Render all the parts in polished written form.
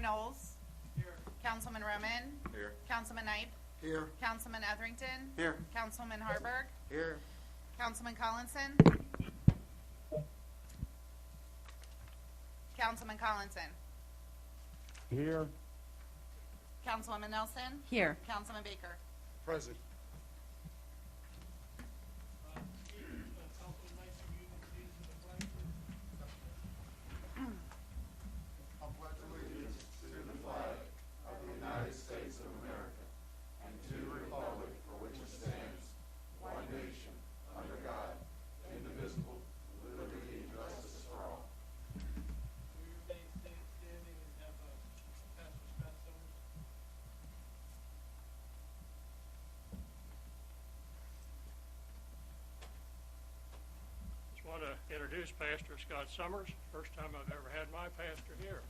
Knowles. Here. Councilman Roman. Here. Councilman Knight. Here. Councilman Etherington. Here. Councilman Harburg. Here. Councilman Collinson. Councilman Collinson. Here. Councilwoman Nelson. Here. Councilman Baker. Present. Councilman Knight, you use the flag. Will you remain standing and have Pastor Scott Summers? Just want to introduce Pastor Scott Summers. First time I've ever had my pastor here.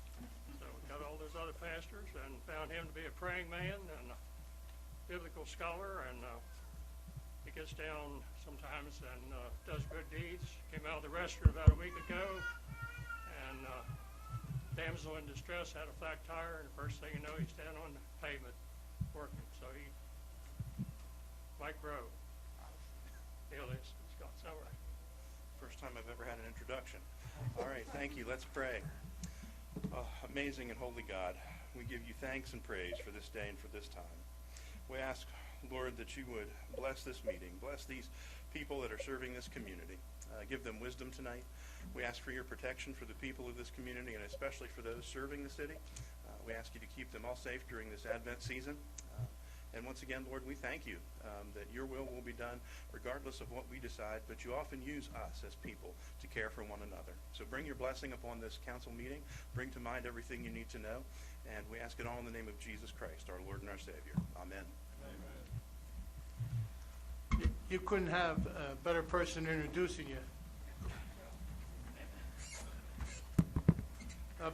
So we got all those other pastors and found him to be a praying man and a biblical scholar, and he gets down sometimes and does good deeds. Came out of the restroom about a week ago, and damsel in distress had a flat tire, and the first thing you know, he's down on the pavement working. So he, Mike Rowe, alias Scott Summers. First time I've ever had an introduction. All right, thank you. Let's pray. Amazing and holy God, we give you thanks and praise for this day and for this time. We ask, Lord, that you would bless this meeting, bless these people that are serving this community. Give them wisdom tonight. We ask for your protection for the people of this community and especially for those serving the city. We ask you to keep them all safe during this Advent season. And once again, Lord, we thank you that your will be done regardless of what we decide, but you often use us as people to care for one another. So bring your blessing upon this council meeting. Bring to mind everything you need to know. And we ask it all in the name of Jesus Christ, our Lord and our Savior. Amen. You couldn't have a better person introducing you.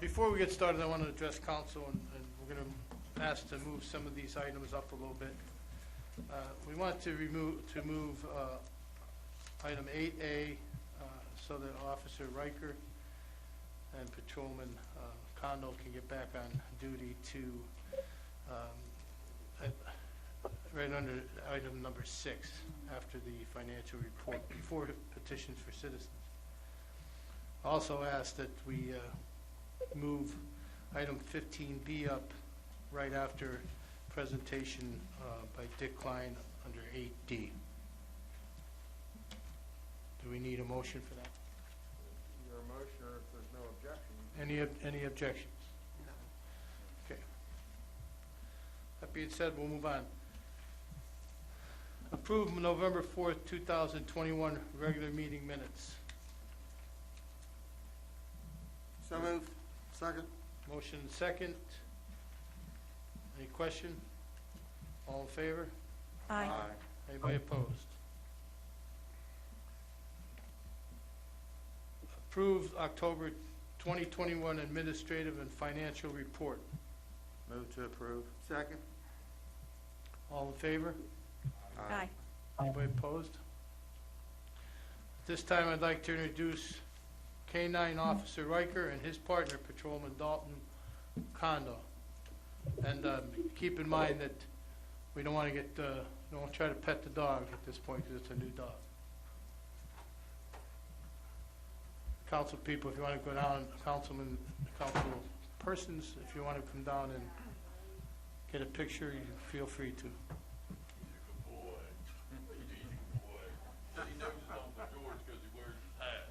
Before we get started, I want to address council, and we're going to ask to move some of these items up a little bit. We want to move item 8A so that Officer Riker and Patrolman Kondo can get back on duty to right under item number 6 after the financial report before petitions for citizens. Also ask that we move item 15B up right after presentation by Dick Klein under 8D. Do we need a motion for that? Your motion, or if there's no objection. Any objections? No. Okay. That being said, we'll move on. Approve November 4th, 2021 regular meeting minutes. So moved. Second. Motion and second. Any question? All in favor? Aye. Anybody opposed? Approved October 2021 administrative and financial report. Move to approve. Second. All in favor? Aye. Anybody opposed? At this time, I'd like to introduce K-9 Officer Riker and his partner, Patrolman Dalton Kondo. And keep in mind that we don't want to get, don't try to pet the dog at this point because it's a new dog. Council people, if you want to go down, council persons, if you want to come down and get a picture, you feel free to. He knows Uncle George because he wears his hat.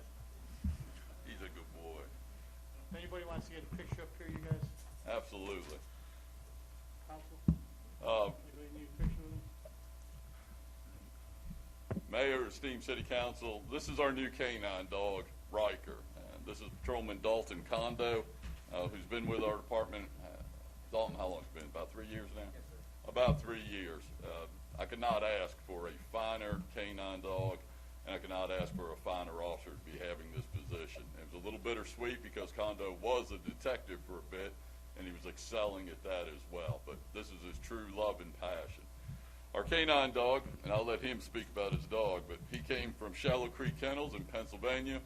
He's a good boy. If anybody wants to get a picture up here, you guys, Absolutely. council, Uh, anybody need a picture with them? Mayor, esteemed city council, this is our new canine dog, Riker. And this is Patrolman Dalton Kondo, who's been with our department. Dalton, how long has it been? About 3 years now? Yes, sir. About 3 years. I could not ask for a finer canine dog, and I could not ask for a finer officer to be having this position. It was a little bittersweet because Kondo was a detective for a bit, and he was excelling at that as well. But this is his true love and passion. Our canine dog, and I'll let him speak about his dog, but he came from Shallow Creek Kennels in Pennsylvania.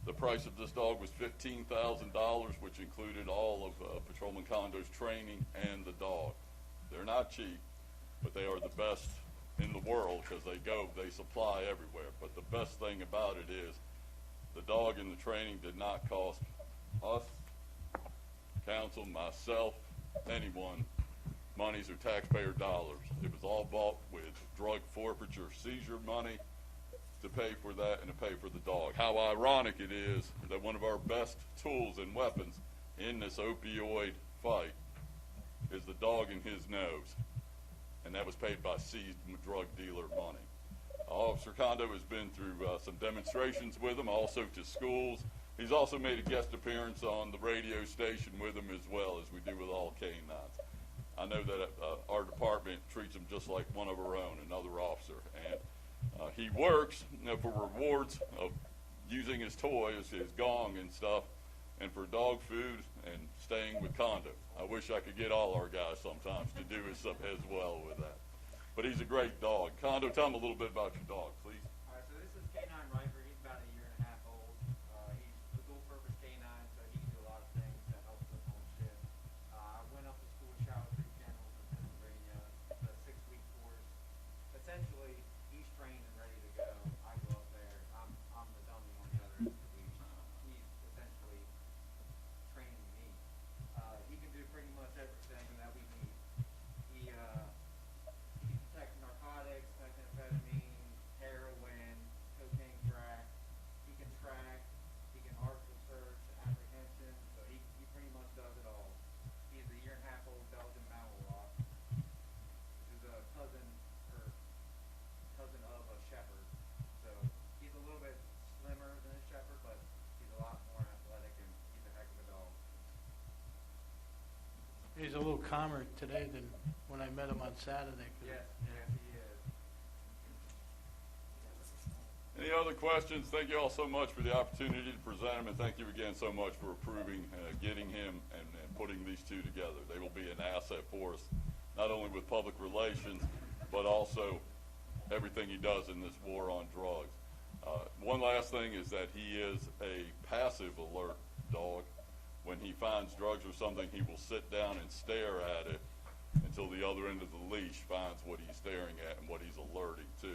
The price of this dog was $15,000, which included all of Patrolman Condo's training and the dog. They're not cheap, but they are the best in the world because they supply everywhere. But the best thing about it is the dog and the training did not cost us, council, myself, anyone, monies or taxpayer dollars. It was all bought with drug forfeiture seizure money to pay for that and to pay for the dog. How ironic it is that one of our best tools and weapons in this opioid fight is the dog in his nose, and that was paid by seized drug dealer money. Officer Condo has been through some demonstrations with him, also to schools. He's also made a guest appearance on the radio station with him as well, as we do with all canines. I know that our department treats him just like one of our own, another officer, and he works for rewards of using his toys, his gong and stuff, and for dog food and staying with Condo. I wish I could get all our guys sometimes to do as well with that. But he's a great dog. Condo, tell him a little bit about your dog, please. All right, so this is Canine Riper. He's about a year and a half old. He's a dual-purpose canine, so he can do a lot of things that helps us on shift. I went up to school with Charlotte Creek Kennels in Pennsylvania. It's a 6-week course. Essentially, he's trained and ready to go. I go up there. I'm the dummy on the other end of the leash. He's essentially training me. He can do pretty much everything that we need. He detects narcotics, methamphetamine, heroin, cocaine crack. He can track. He can article search, apprehension. So he pretty much does it all. He's a year and a half old Belgian Malinois, which is a cousin of a shepherd. So he's a little bit slimmer than a shepherd, but he's a lot more athletic, and he's a heck of a dog. He's a little calmer today than when I met him on Saturday. Yes, yes, he is. Any other questions? Thank you all so much for the opportunity to present him, and thank you again so much for approving getting him and putting these two together. They will be an asset for us, not only with public relations, but also everything he does in this war on drugs. One last thing is that he is a passive alert dog. When he finds drugs or something, he will sit down and stare at it until the other end of the leash finds what he's staring at and what he's alerting to.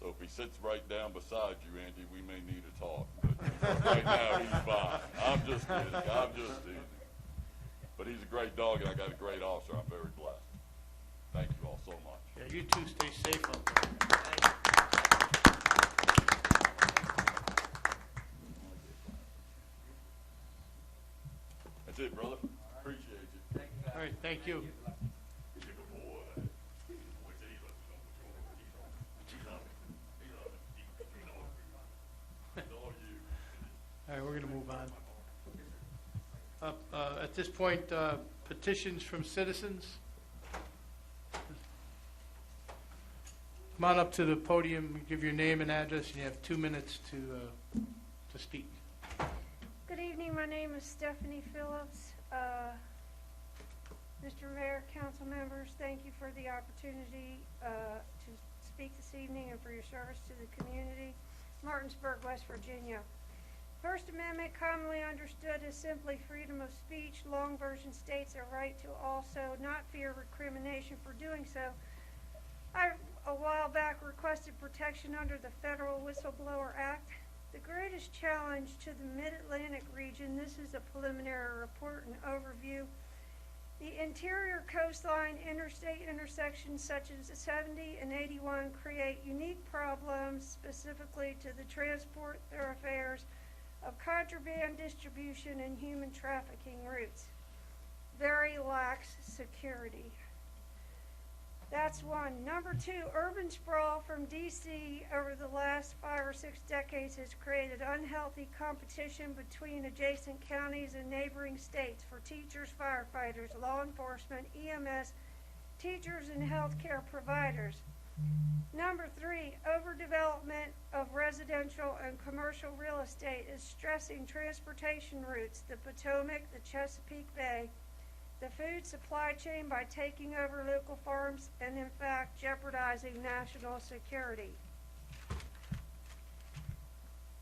So if he sits right down beside you, Andy, we may need to talk. But right now, he's fine. I'm just kidding. I'm just teasing. But he's a great dog, and I got a great officer. I'm very blessed. Thank you all so much. Yeah, you two stay safe out there. That's it, brother. Appreciate you. Thank you, guys. All right, thank you. All right, we're going to move on. At this point, petitions from citizens. Come on up to the podium, give your name and address, and you have 2 minutes to speak. Good evening, my name is Stephanie Phillips. Mr. Mayor, council members, thank you for the opportunity to speak this evening and for your service to the community. Martinsburg, West Virginia. First Amendment, commonly understood as simply freedom of speech. Long version states a right to also not fear recrimination for doing so. I, a while back, requested protection under the Federal Whistleblower Act. The greatest challenge to the Mid-Atlantic region, this is a preliminary report and overview. The interior coastline interstate intersections such as 70 and 81 create unique problems specifically to the transport thoroughfares of contraband distribution and human trafficking routes. Very lax security. That's one. Number two, urban sprawl from D.C. over the last 5 or 6 decades has created unhealthy competition between adjacent counties and neighboring states for teachers, firefighters, law enforcement, EMS, teachers, and healthcare providers. Number three, overdevelopment of residential and commercial real estate is stressing transportation routes, the Potomac, the Chesapeake Bay, the food supply chain by taking over local farms and, in fact, jeopardizing national security.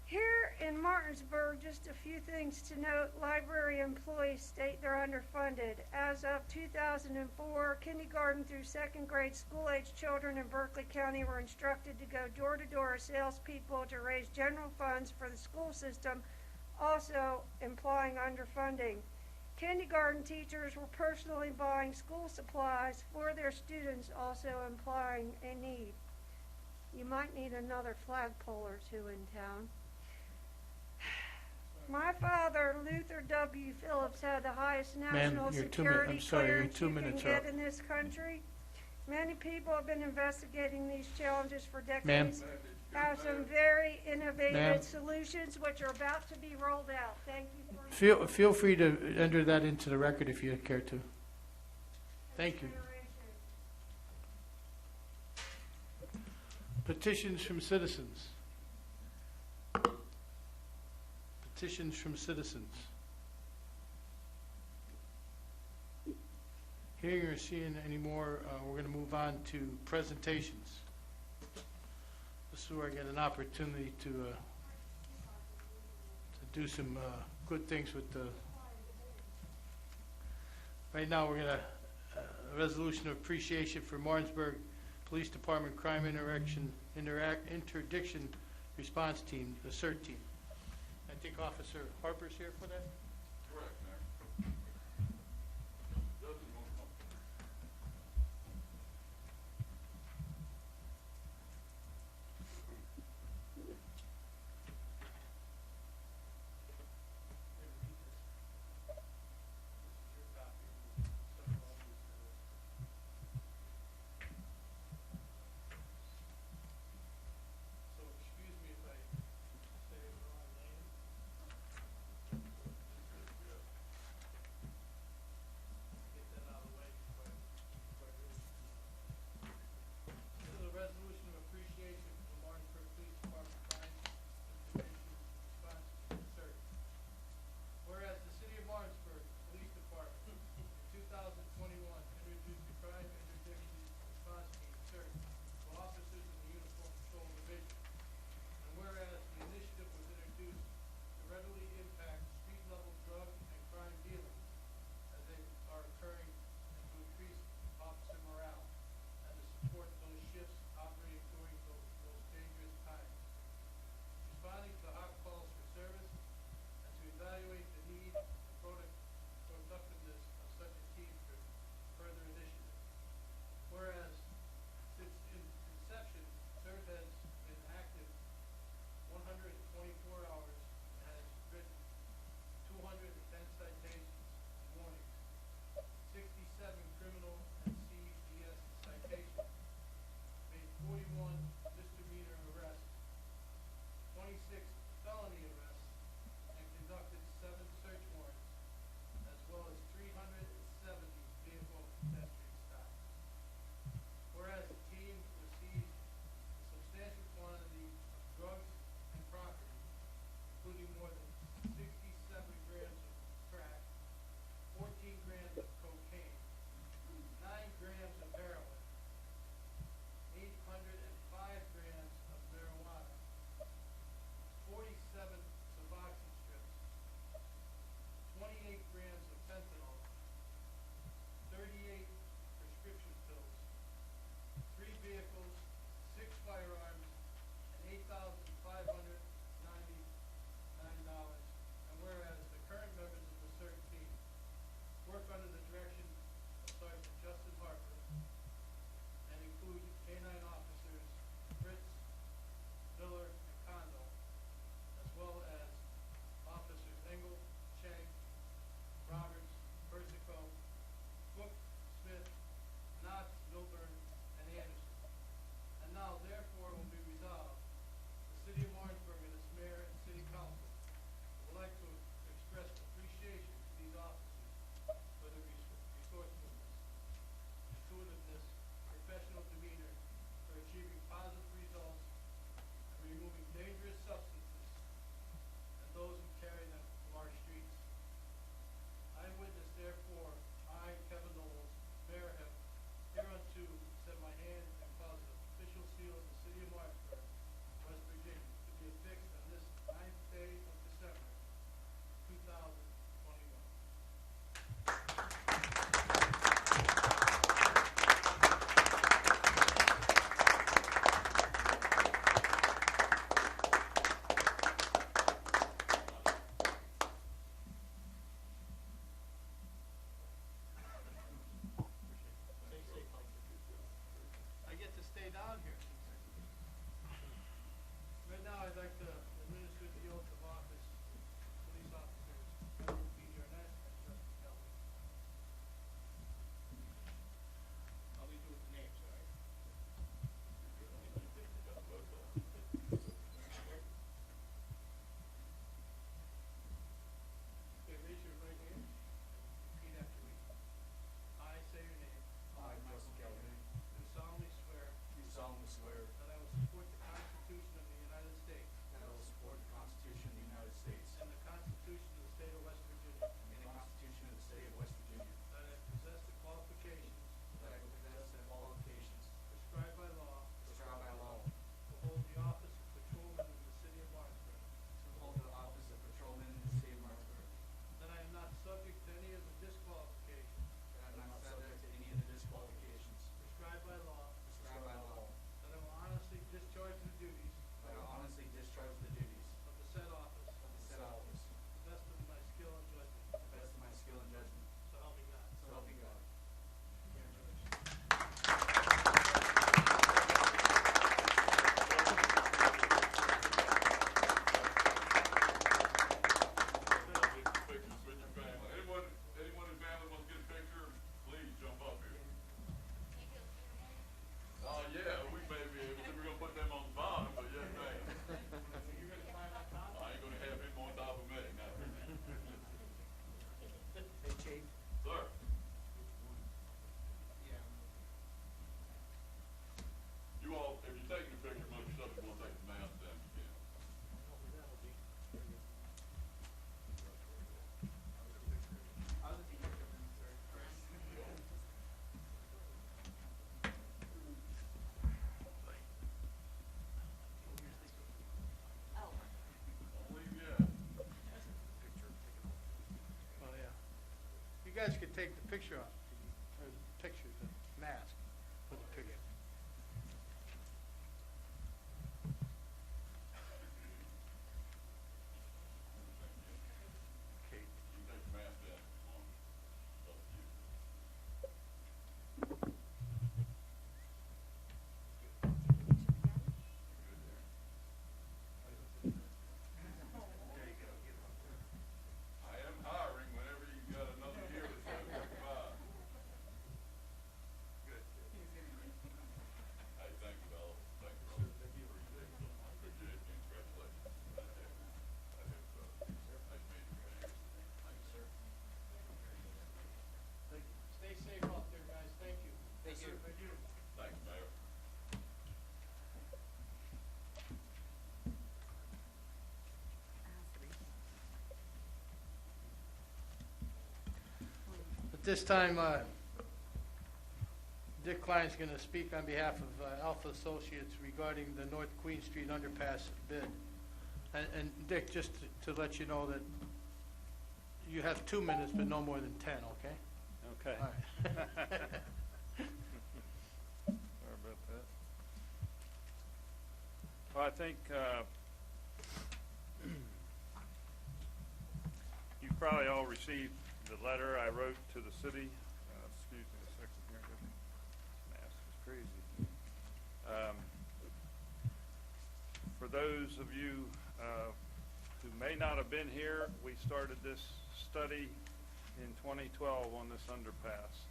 Here in Martinsburg, just a few things to note. Library employees state they're underfunded. As of 2004, kindergarten through second grade school-age children in Berkeley County were instructed to go door-to-door as salespeople to raise general funds for the school system, also implying underfunding. Kindergarten teachers were personally buying school supplies for their students, also implying a need. You might need another flagpole or two in town. My father, Luther W. Phillips, had the highest national you're 2 security I'm sorry, you're clearance 2 you can minutes get up. in this country. Many people have been investigating these challenges for Ma'am? decades. Have some very Ma'am? innovative solutions which are about to be rolled out. Thank you for your Feel free to enter that into the record if you care to. Thank you. consideration. Petitions from citizens. Petitions from citizens. Hearing or seeing any more, we're going to move on to presentations. This is where I get an opportunity to do some good things with the. Right now, we're going to a resolution of appreciation for Martinsburg Police Department Crime Interdiction Response Team, the CERT team. I think Officer Harper's here for that. Correct, Mayor. Justin, want to come? So excuse me if I say the wrong name. day of December, 2021. I get to stay down here. Right now, I'd like to administer the oath of office to police officers. I will be your next, Justice Kelly. I'll leave you with the names, all right? Okay, raise your right hand. Repeat after me. I say your name. I, Joseph Kelly, Do solemnly swear do solemnly swear that I will support the Constitution of the United States that I will support the Constitution of the United States and the Constitution of the State of West Virginia, and the Constitution of the State of West Virginia, that I possess the qualifications that I possess the qualifications prescribed by law prescribed by law to hold the office of patrolman in the city of Martinsburg, to hold the office of patrolman in the city of Martinsburg, that I am not subject to any of the disqualifications that I am not subject to any of the disqualifications prescribed by law, prescribed by law, that I will honestly discharge the duties that I will honestly discharge the duties of the said office of the said office to the best of my skill and judgment, to the best of my skill and judgment, so help me God. so help me God. Pictures with your family. Anyone in family wants to get a picture, please jump up here. Yeah, we may be able to. We're gonna put them on the bottom, but yes, ma'am. You're gonna climb on top? I ain't gonna have him on top of me, no. Hey, Chief. Sir, Yeah. you all, if you're taking a picture among yourself, you wanna take the mask down, you can. I'll just take a picture, sir. Don't leave yet. Oh, yeah. You guys could take the picture off, or the picture, the mask for the picture. You can take the mask down if you want. It's up to you. Good there. I am hiring whenever you've got another year or so. Good. Hey, thank you, fellas. Thank you, brother. Appreciate it. Appreciate it. Congratulations. Nice meeting you. Thank you, sir. Stay safe out there, guys. Thank you. Thank you. Thank you. Thanks, Mayor. At this time, Dick Klein's going to speak on behalf of Alpha Associates regarding the North Queen Street underpass bid. And Dick, just to let you know that you have 2 minutes, but no more than 10, okay? Okay. All right. Sorry about that. Well, I think you probably all received the letter I wrote to the city. Excuse me a second here. This mask is crazy. For those of you who may not have been here, we started this study in 2012 on this underpass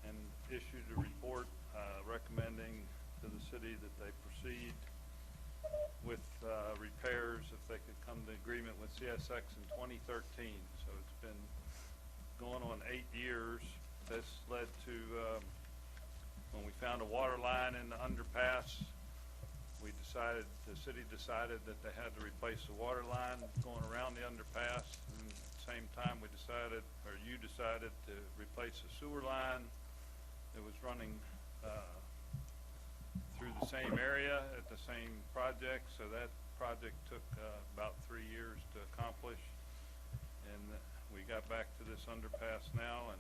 and issued a report recommending to the city that they proceed with repairs if they could come to agreement with CSX in 2013. So it's been going on 8 years. This led to when we found a water line in the underpass, the city decided that they had to replace the water line going around the underpass, and at the same time you decided to replace the sewer line that was running through the same area at the same project, so that project took about 3 years to accomplish, and we got back to this underpass now and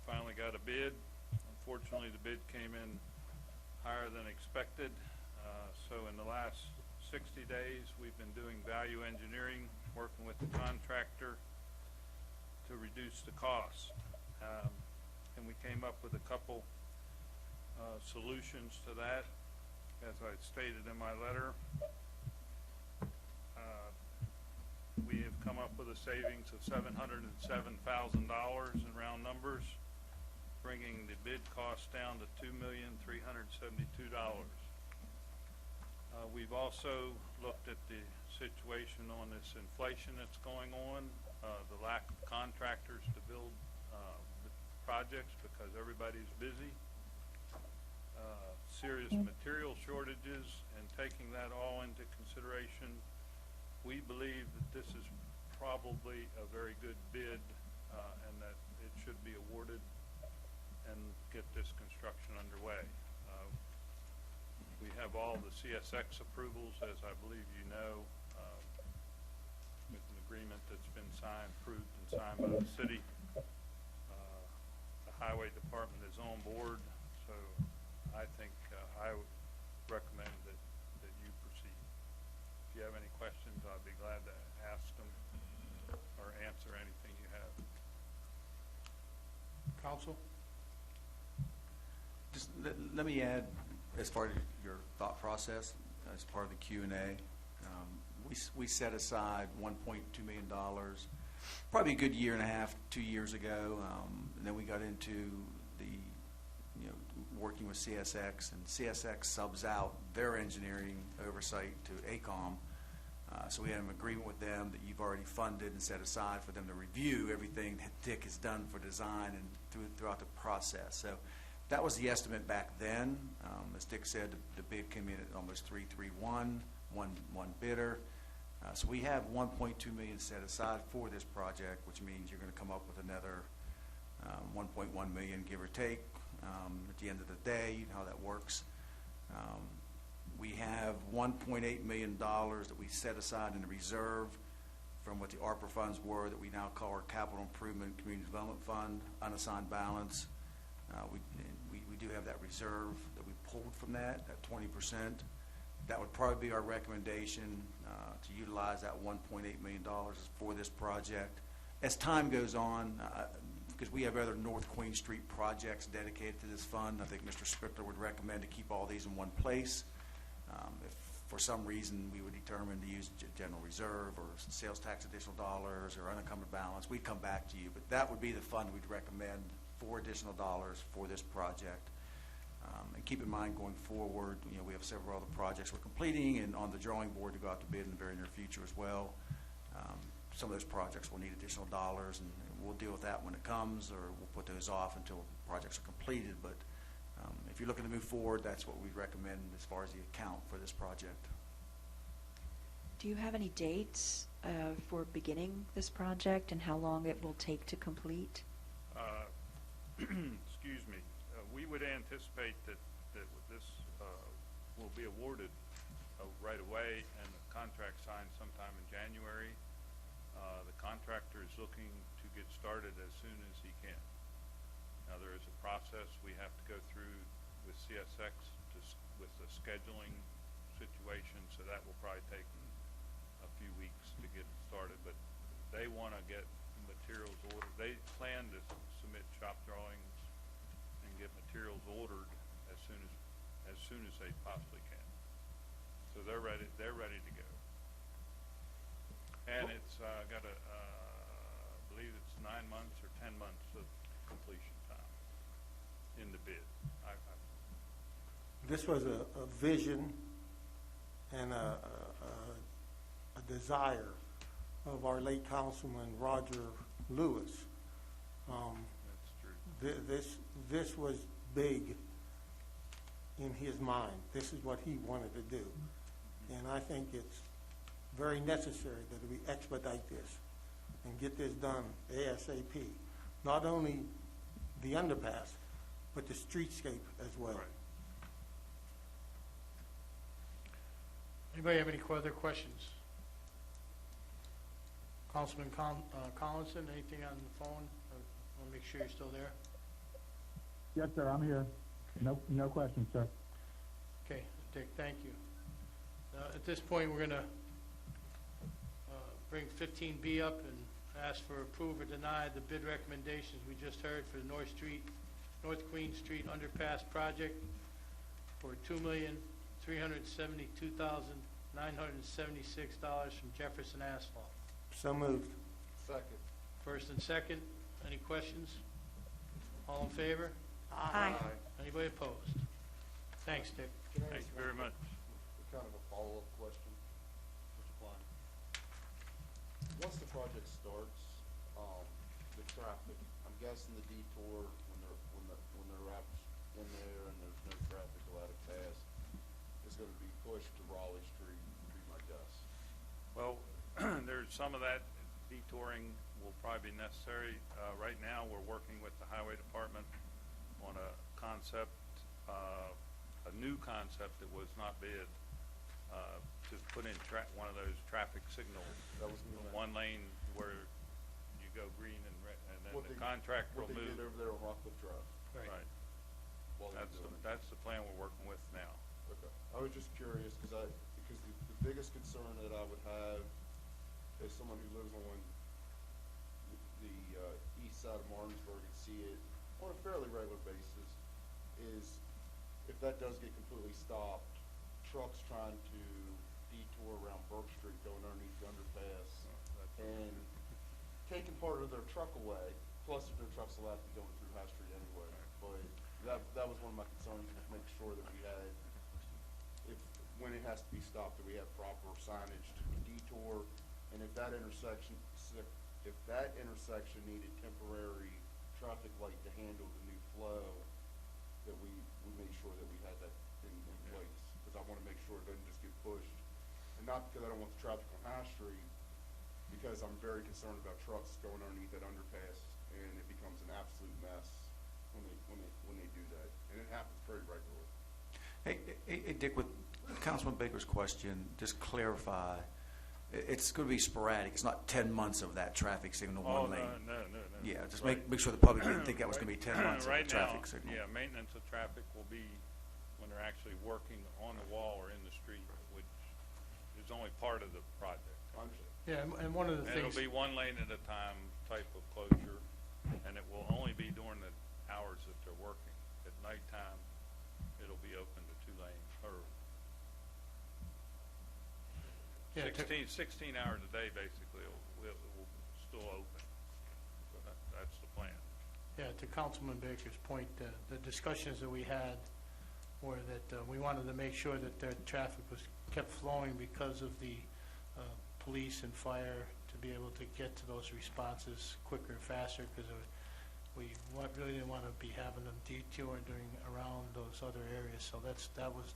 finally got a bid. Unfortunately, the bid came in higher than expected. So in the last 60 days, we've been doing value engineering, working with the contractor to reduce the cost. And we came up with a couple solutions to that. As I stated in my letter, we have come up with a savings of $707,000 in round numbers, bringing the bid cost down to $2,372,000. We've also looked at the situation on this inflation that's going on, the lack of contractors to build projects because everybody's busy, serious material shortages, and taking that all into consideration, we believe that this is probably a very good bid and that it should be awarded and get this construction underway. We have all the CSX approvals, as I believe you know, with an agreement that's been signed, approved and signed by the city. The highway department is on board, so I think I would recommend that you proceed. If you have any questions, I'd be glad to ask them or answer anything you have. Counsel? Just let me add, as far as your thought process, as part of the Q&A, we set aside $1.2 million, probably a good year and a half, 2 years ago, and then we got into the, working with CSX, and CSX subs out their engineering oversight to AECOM. So we had an agreement with them that you've already funded and set aside for them to review everything that Dick has done for design and throughout the process. So that was the estimate back then. As Dick said, the bid came in at almost 331, one bidder. So we have $1.2 million set aside for this project, which means you're going to come up with another $1.1 million, give or take, at the end of the day. You know how that works. We have $1.8 million that we set aside in the reserve from what the ARPA funds were that we now call our Capital Improvement Community Development Fund, unassigned balance. We do have that reserve that we pulled from that 20%. That would probably be our recommendation to utilize that $1.8 million for this project. As time goes on, because we have other North Queen Street projects dedicated to this fund, I think Mr. Spickler would recommend to keep all these in one place. If for some reason we would determine to use general reserve or sales tax additional dollars or unencumbered balance, we'd come back to you. But that would be the fund we'd recommend for additional dollars for this project. And keep in mind, going forward, we have several other projects we're completing and on the drawing board to go out to bid in the very near future as well. Some of those projects will need additional dollars, and we'll deal with that when it comes, or we'll put those off until projects are completed. But if you're looking to move forward, that's what we'd recommend as far as the account for this project. Do you have any dates for beginning this project and how long it will take to complete? Excuse me. We would anticipate that this will be awarded right away and the contract signed sometime in January. The contractor is looking to get started as soon as he can. Now, there is a process we have to go through with CSX with the scheduling situation, so that will probably take a few weeks to get started. But they want to get materials ordered. They plan to submit shop drawings and get materials ordered as soon as they possibly can. So they're ready to go. And it's got a, I believe it's 9 months or 10 months of completion time in the bid. This was a vision and a desire of our late councilman Roger Lewis. That's true. This was big in his mind. This is what he wanted to do. And I think it's very necessary that we expedite this and get this done ASAP. Not only the underpass, but the streetscape as well. Right. Anybody have any further questions? Councilman Collinson, anything on the phone? I want to make sure you're still there. Yes, sir, I'm here. No questions, sir. Okay, Dick, thank you. At this point, we're going to bring 15B up and ask for approve or deny the bid recommendations we just heard for the North Queen Street Underpass project for $2,372,976 from Jefferson Asphalt. So moved. Second. First and second, any questions? All in favor? Aye. Anybody opposed? Thanks, Dick. Can I Thank ask you very one- much. Kind of a follow-up question. Once the project starts, the traffic, I'm guessing the detour, when they're wrapped in there and there's no traffic allowed to pass, is gonna be pushed to Raleigh Street, would be my guess. Well, there's some of that detouring will probably be necessary. Right now, we're working with the Highway Department on a concept, a new concept that was not bid, to put in one of those traffic signals. That was gonna be One lane where you go green and red, and then What the they- contractor What will they move. did over there on Rockcliffe Drive. Right. while they're That's doing it. that's the plan we're working with now. Okay. I was just curious, because the biggest concern that I would have as someone who lives on the east side of Martinsburg and see it on a fairly regular basis, is if that does get completely stopped, trucks trying to detour around Burke Street going underneath the underpass and taking part of their truck away, plus if their truck's allowed to be going through High Street anyway. But that was one of my concerns, was make sure that we had, when it has to be stopped, that we have proper signage to detour, and if that intersection needed temporary traffic light to handle the new flow, that we made sure that we had that in place, because I want to make sure it doesn't just get pushed. And not because I don't want the traffic on High Street, because I'm very concerned about trucks going underneath that underpass, and it becomes an absolute mess when they do that, and it happens very regularly. Hey, Dick, with Councilman Baker's question, just clarify, it's going to be sporadic. It's not 10 months of that traffic signal, one lane. No. Yeah, just Right. make sure the public didn't think that was going to be 10 months of Right the traffic now, signal. yeah, maintenance of traffic will be when they're actually working on the wall or in the street, which is only part of the project. I understand. Yeah, and one of the And it'll things, be one lane at a time type of closure, and it will only be during the hours that they're working. At nighttime, it'll be open to 2 lanes, or yeah, 16 hours a day, basically, it will still open. So that's the plan. yeah, to Councilman Baker's point, the discussions that we had were that we wanted to make sure that the traffic was kept flowing because of the police and fire, to be able to get to those responses quicker and faster, because we really didn't want to be having them detour around those other areas. So that was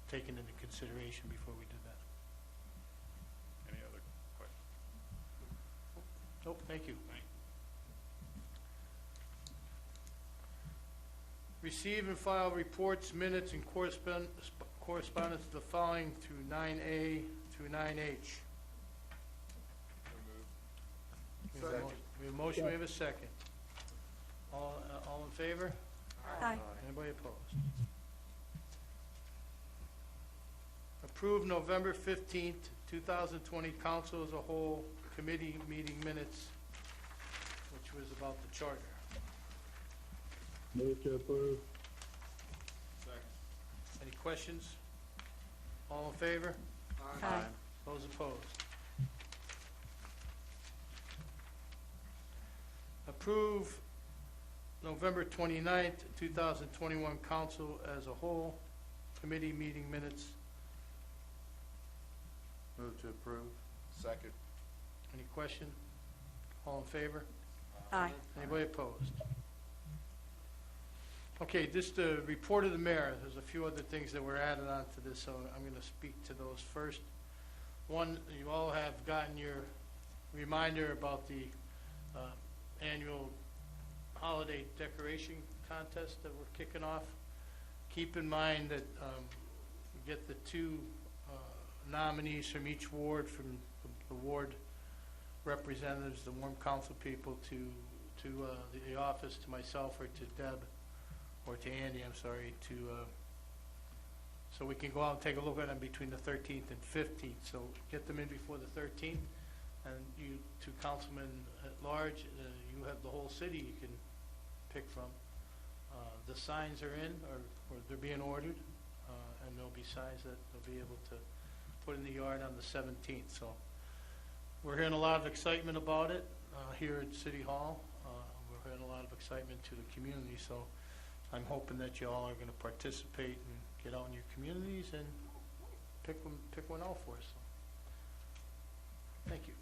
taken into consideration before we did that. Any other questions? Nope, thank you. Receive and file reports, minutes, and correspondence the following through 9A through 9H. We have a motion, we have a second. All in favor? Aye. Anybody opposed? Approve November 15th, 2020 Council as a Whole Committee Meeting Minutes, which was about the charter. Move to approve. Any questions? All in favor? Aye. Those opposed? Approve November 29th, 2021 Council as a Whole Committee Meeting Minutes. Move to approve. Second. Any question? All in favor? Aye. Anybody opposed? Okay, just the report of the mayor. There's a few other things that were added on to this, so I'm going to speak to those first. One, you all have gotten your reminder about the annual holiday decoration contest that we're kicking off. Keep in mind that we get the 2 nominees from each ward, from the ward representatives, the warm council people, to the office, to myself, or to Deb, or to Andy, I'm sorry, so we can go out and take a look at them between the 13th and 15th. So get them in before the 13th, and you two councilmen at large, you have the whole city you can pick from. The signs are in, or they're being ordered, and there'll be signs that they'll be able to put in the yard on the 17th. So we're hearing a lot of excitement about it here at City Hall. We're hearing a lot of excitement to the community, so I'm hoping that you all are going to participate and get out in your communities and pick one out for us. Thank you.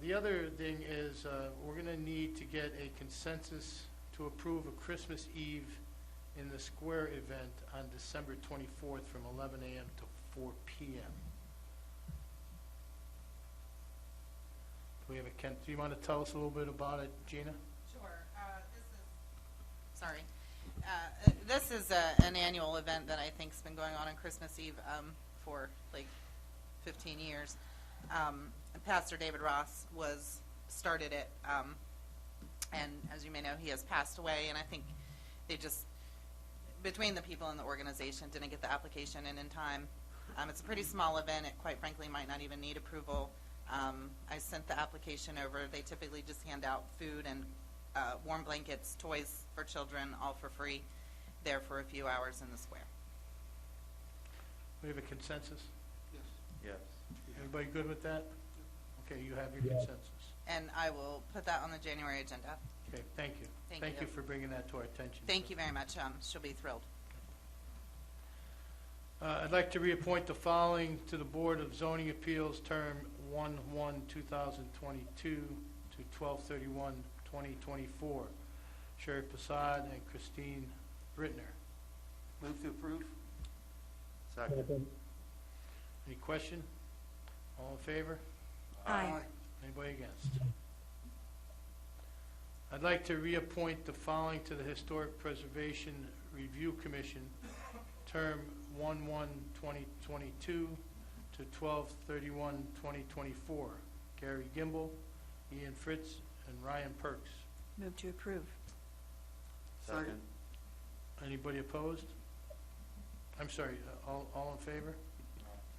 The other thing is we're going to need to get a consensus to approve a Christmas Eve in the Square event on December 24th from 11 a.m. to 4 p.m. Do we have a do you want to tell us a little bit about it, Gina? Sure. This is an annual event that I think's been going on Christmas Eve for like 15 years. Pastor David Ross started it, and as you may know, he has passed away. And I think they just, between the people in the organization, didn't get the application in time. It's a pretty small event. It quite frankly might not even need approval. I sent the application over. They typically just hand out food and warm blankets, toys for children, all for free, there for a few hours in the square. We have a consensus? Yes. Everybody good with that? Okay, you have your consensus. And I will put that on the January agenda. Okay, thank you. Thank you. For bringing that to our attention. Thank you very much. She'll be thrilled. I'd like to reappoint the following to the Board of Zoning Appeals, term 1/1/2022 to 12/31/2024. Sherry Prasad and Christine Brittner. Move to approve? Second. Any question? All in favor? Aye. Anybody against? I'd like to reappoint the following to the Historic Preservation Review Commission, term 1/1/2022 to 12/31/2024. Gary Gimbel, Ian Fritz, and Ryan Perks. Move to approve. Second. Anybody opposed? I'm sorry, all in favor?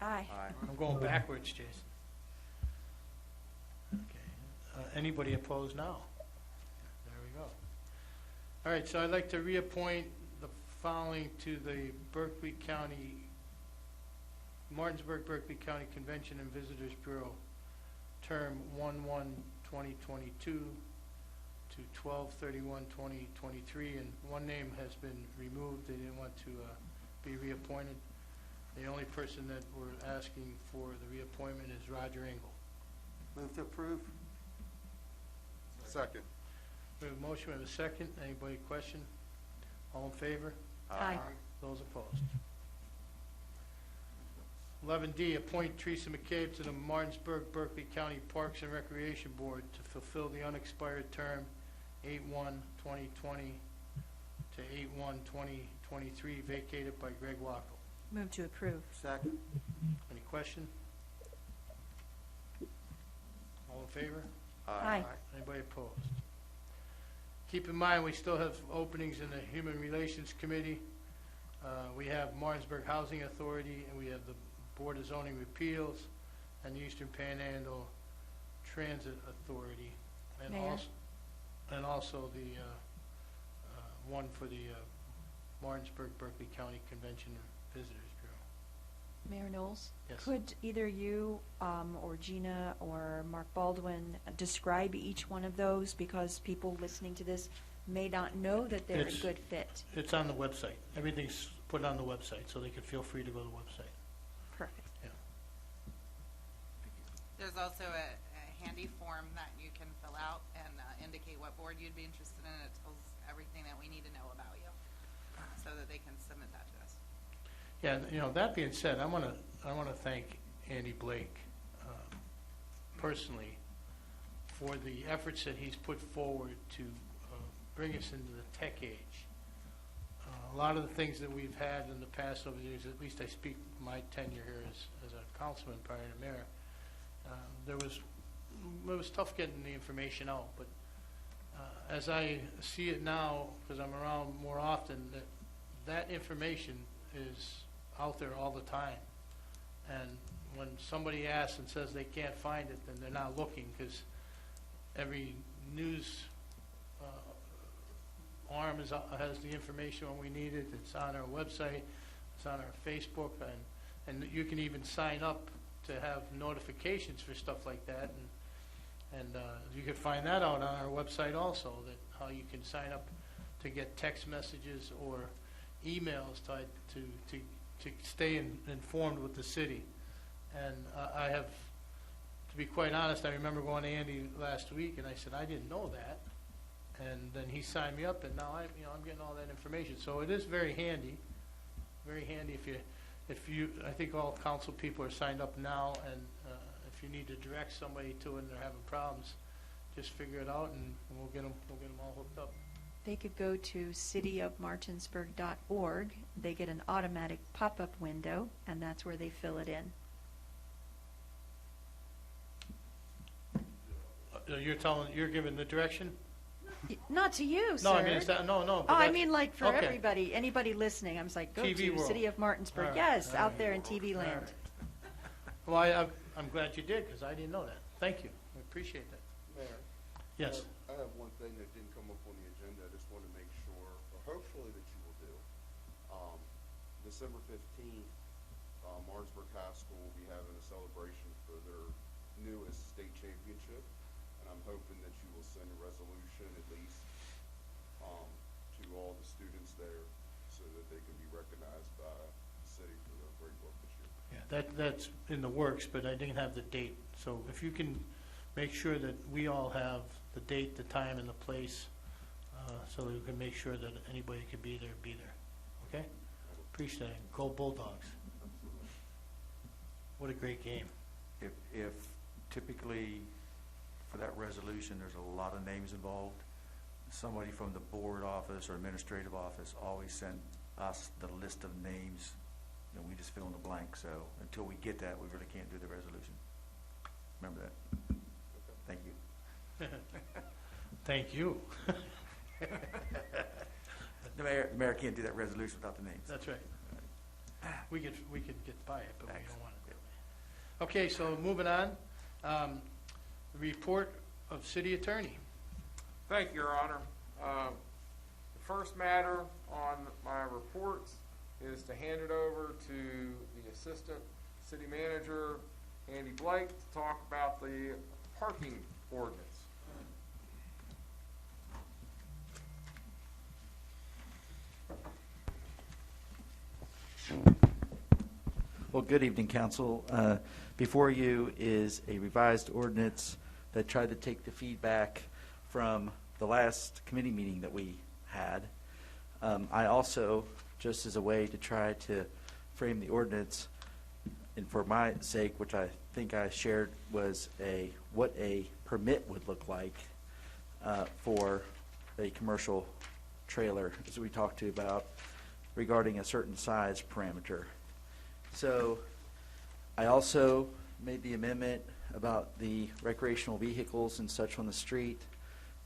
Aye. I'm going backwards, Jason. Okay. Anybody opposed now? There we go. All right, so I'd like to reappoint the following to the Martinsburg-Berkeley County Convention and Visitors Bureau, term 1/1/2022 to 12/31/2023, and one name has been removed. They didn't want to be reappointed. The only person that we're asking for the reappointment is Roger Engel. Move to approve? Second. We have a motion, we have a second. Anybody question? All in favor? Aye. Those opposed? 11D, appoint Teresa McCabe to the Martinsburg-Berkeley County Parks and Recreation Board to fulfill the unexpired term 8/1/2020 to 8/1/2023, vacated by Greg Wackel. Move to approve. Second? Any question? All in favor? Aye. Anybody opposed? Keep in mind, we still have openings in the Human Relations Committee. We have Martinsburg Housing Authority, and we have the Board of Zoning Appeals, and the Eastern Panhandle Transit Authority, and Mayor? also the one for the Martinsburg-Berkeley County Convention and Visitors Bureau. Mayor Knowles? Yes. Could either you or Gina or Mark Baldwin describe each one of those, because people listening to this may not know that they're a It's- good fit? It's on the website. Everything's put on the website, so they can feel free to go to the website. Perfect. Yeah. There's also a handy form that you can fill out and indicate what board you'd be interested in. It tells everything that we need to know about you, so that they can submit that to us. Yeah, that being said, I want to thank Andy Blake personally for the efforts that he's put forward to bring us into the tech age. A lot of the things that we've had in the past over the years, at least I speak my tenure here as a councilman prior to mayor, it was tough getting the information out, but as I see it now, because I'm around more often, that information is out there all the time. And when somebody asks and says they can't find it, then they're not looking, because every news arm has the information when we need it. It's on our website, it's on our Facebook, and you can even sign up to have notifications for stuff like that. And you can find that out on our website also, that how you can sign up to get text messages or emails to stay informed with the city. And I have, to be quite honest, I remember going to Andy last week, and I said, I didn't know that. And then he signed me up, and now I'm getting all that information. So it is very handy if you, I think all council people are signed up now, and if you need to direct somebody to it and they're having problems, just figure it out, and we'll get them all hooked up. They could go to cityofmartinsburg.org. They get an automatic pop-up window, and that's where they fill it in. You're giving the direction? Not to you, sir. No, I mean, it's not, no. Oh, but I that's- mean, like, for okay. everybody, anybody listening, I was like, go TV to world. City of Martinsburg. All right, Yes, all out right. there in TV land. Well, I'm glad you did, because I didn't know that. Thank you. I appreciate that. Mayor? Yes. I have one thing that didn't come up on the agenda. I just want to make sure, or hopefully that you will do. December 15th, Martinsburg High School will be having a celebration for their newest state championship. And I'm hoping that you will send a resolution at least to all the students there so that they can be recognized by the city for their great work this year. Yeah, that's in the works, but I didn't have the date. So if you can make sure that we all have the date, the time, and the place, so that we can make sure that anybody can be there, Okay? Appreciate it. Go Bulldogs. What a great game. If typically for that resolution, there's a lot of names involved, somebody from the board office or administrative office always send us the list of names, and we just fill in the blank. So until we get that, we really can't do the resolution. Remember that. Thank you. Thank you. The mayor can't do that resolution without the names. That's right. We could get by it, but we Thanks. don't want to. Okay, so moving on. Report of city attorney. Thank you, Your Honor. The first matter on my reports is to hand it over to the Assistant City Manager, Andy Blake, to talk about the parking ordinance. Well, good evening, council. Before you is a revised ordinance that tried to take the feedback from the last committee meeting that we had. I also, just as a way to try to frame the ordinance, and for my sake, which I think I shared, was what a permit would look like for a commercial trailer, as we talked to about regarding a certain size parameter. So I also made the amendment about the recreational vehicles and such on the street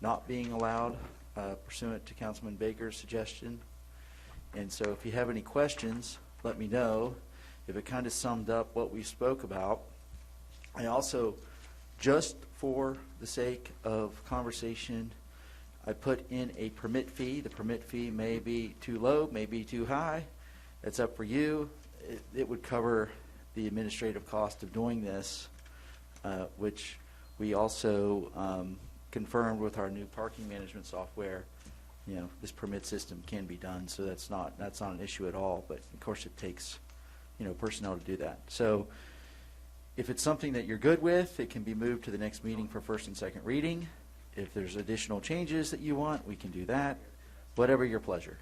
not being allowed pursuant to Councilman Baker's suggestion. And so if you have any questions, let me know. If it kind of summed up what we spoke about. I also, just for the sake of conversation, I put in a permit fee. The permit fee may be too low, may be too high. It's up for you. It would cover the administrative cost of doing this, which we also confirmed with our new parking management software. You know, this permit system can be done, so that's not an issue at all. But of course, it takes personnel to do that. So if it's something that you're good with, it can be moved to the next meeting for first and second reading. If there's additional changes that you want, we can do that. Whatever your pleasure.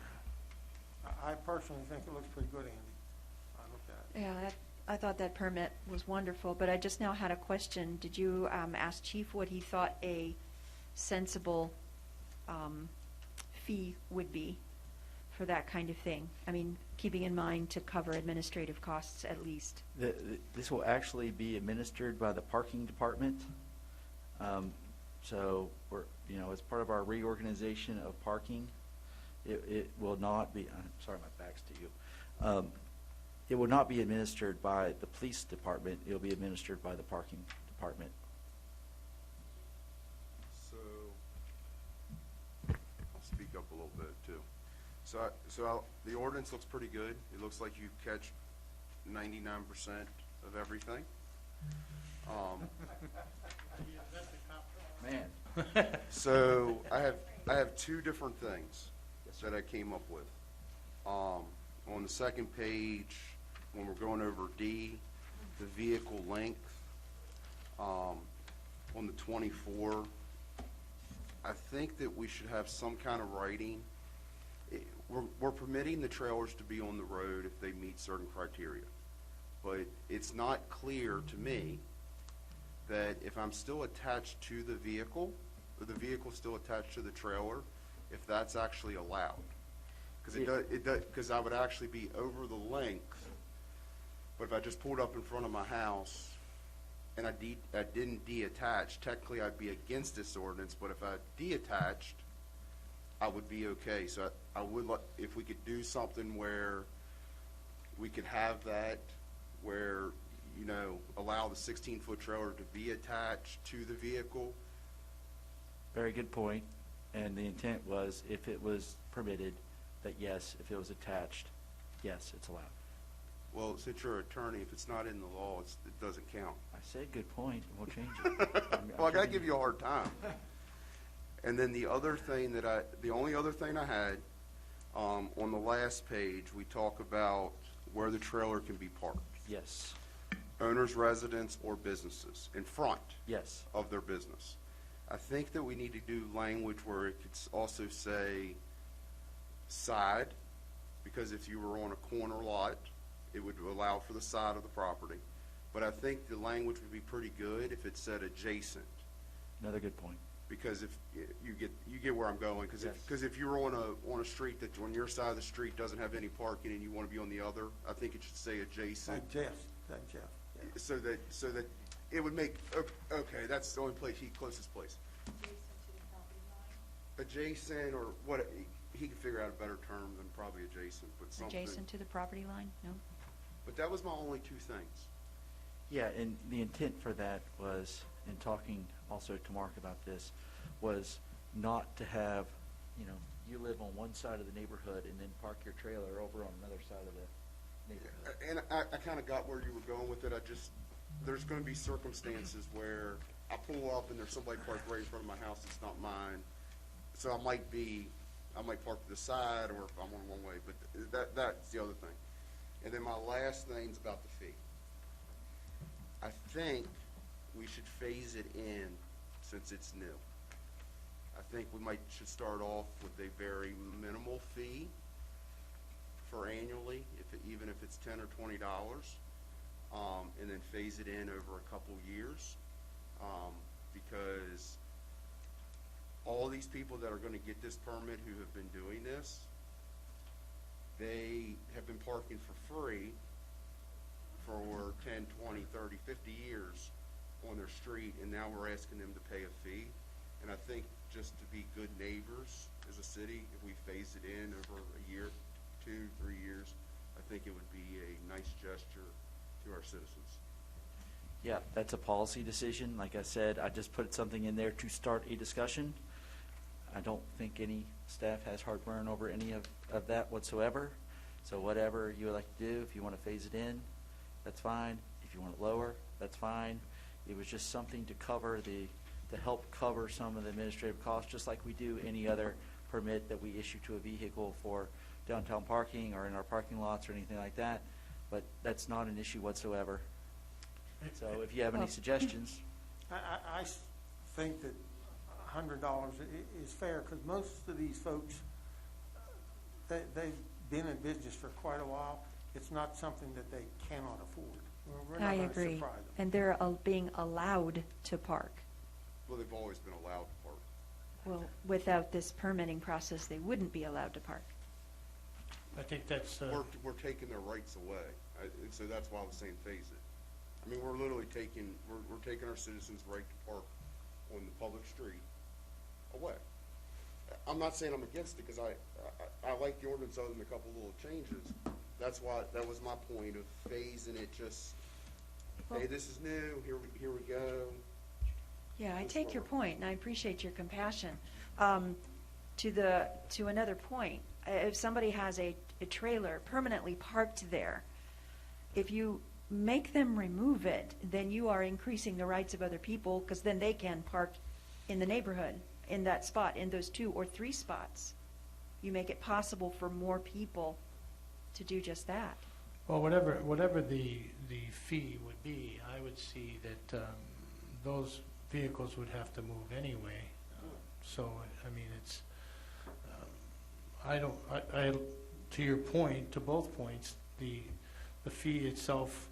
I personally think it looks pretty good, Andy. I looked at it. Yeah, I thought that permit was wonderful, but I just now had a question. Did you ask Chief what he thought a sensible fee would be for that kind of thing? I mean, keeping in mind to cover administrative costs at least. This will actually be administered by the parking department. So we're, as part of our reorganization of parking, it will not be, I'm sorry, my back's to you. It will not be administered by the police department. It will be administered by the parking department. So, I'll speak up a little bit too. The ordinance looks pretty good. It looks like you catch 99% of everything. Man. So I have two different things that I came up with. On the second page, when we're going over D, the vehicle length, on the 24, I think that we should have some kind of writing. We're permitting the trailers to be on the road if they meet certain criteria. But it's not clear to me that if I'm still attached to the vehicle, or the vehicle's still attached to the trailer, if that's actually allowed. Because I would actually be over the length, but if I just pulled up in front of my house and I didn't detach, technically I'd be against this ordinance, but if I detached, I would be okay. So I would like, if we could do something where we could have that, where, allow the 16-foot trailer to be attached to the vehicle. Very good point. And the intent was, if it was permitted, that yes, if it was attached, yes, it's allowed. Well, since you're an attorney, if it's not in the law, it doesn't count. I said good point. We'll change it. Well, I gotta give you a hard time. And then the only other thing I had, on the last page, we talk about where the trailer can be parked. Yes. Owners, residents, or businesses in front Yes. of their business. I think that we need to do language where it could also say side, because if you were on a corner lot, it would allow for the side of the property. But I think the language would be pretty good if it said adjacent, Another good point. because if you get where I'm going, because if you're on a street that on your side of the street doesn't have any parking and you want to be on the other, I think it should say adjacent. Like Jeff, yeah. So that it would make, okay, that's the only place, closest place. Adjacent, or what, he can figure out a better term than probably adjacent, but something. Adjacent to the property line? No? But that was my only two things. Yeah, and the intent for that was, in talking also to Mark about this, was not to have, you live on one side of the neighborhood and then park your trailer over on another side of the neighborhood. And I kind of got where you were going with it. There's going to be circumstances where I pull up and there's somebody parked right in front of my house that's not mine. So I might park to the side, or if I'm on one way, but that's the other thing. And then my last thing's about the fee. I think we should phase it in since it's new. I think we should start off with a very minimal fee for annually, even if it's $10 or $20, and then phase it in over a couple years, because all these people that are going to get this permit who have been doing this, they have been parking for free for 10, 20, 30, 50 years on their street, and now we're asking them to pay a fee. And I think just to be good neighbors as a city, if we phase it in over a year, 2, 3 years, I think it would be a nice gesture to our citizens. Yeah, that's a policy decision. Like I said, I just put something in there to start a discussion. I don't think any staff has heartburn over any of that whatsoever. So whatever you would like to do, if you want to phase it in, that's fine. If you want it lower, that's fine. It was just something to help cover some of the administrative costs, just like we do any other permit that we issue to a vehicle for downtown parking or in our parking lots or anything like that. But that's not an issue whatsoever. So if you have any suggestions. I think that $100 is fair, because most of these folks, they've been in business for quite a while. It's not something that they cannot afford. We're not I gonna agree. surprise them. And they're being allowed to park. Well, they've always been allowed to park. Well, without this permitting process, they wouldn't be allowed to park. I think that's, We're taking their rights away, and so that's why I was saying phase it. I mean, we're literally taking, we're taking our citizens' right to park on the public street away. I'm not saying I'm against it, because I like the ordinance other than a couple little changes. That's why, that was my point of phasing it, just, hey, this is new, here we go. Yeah, I This take your forward. point, and I appreciate your compassion. To another point, if somebody has a trailer permanently parked there, if you make them remove it, then you are increasing the rights of other people, because then they can park in the neighborhood, in that spot, in those 2 or 3 spots. You make it possible for more people to do just that. well, whatever the fee would be, I would see that those vehicles would have to move anyway. So, I mean, it's, to your point, to both points, the fee itself,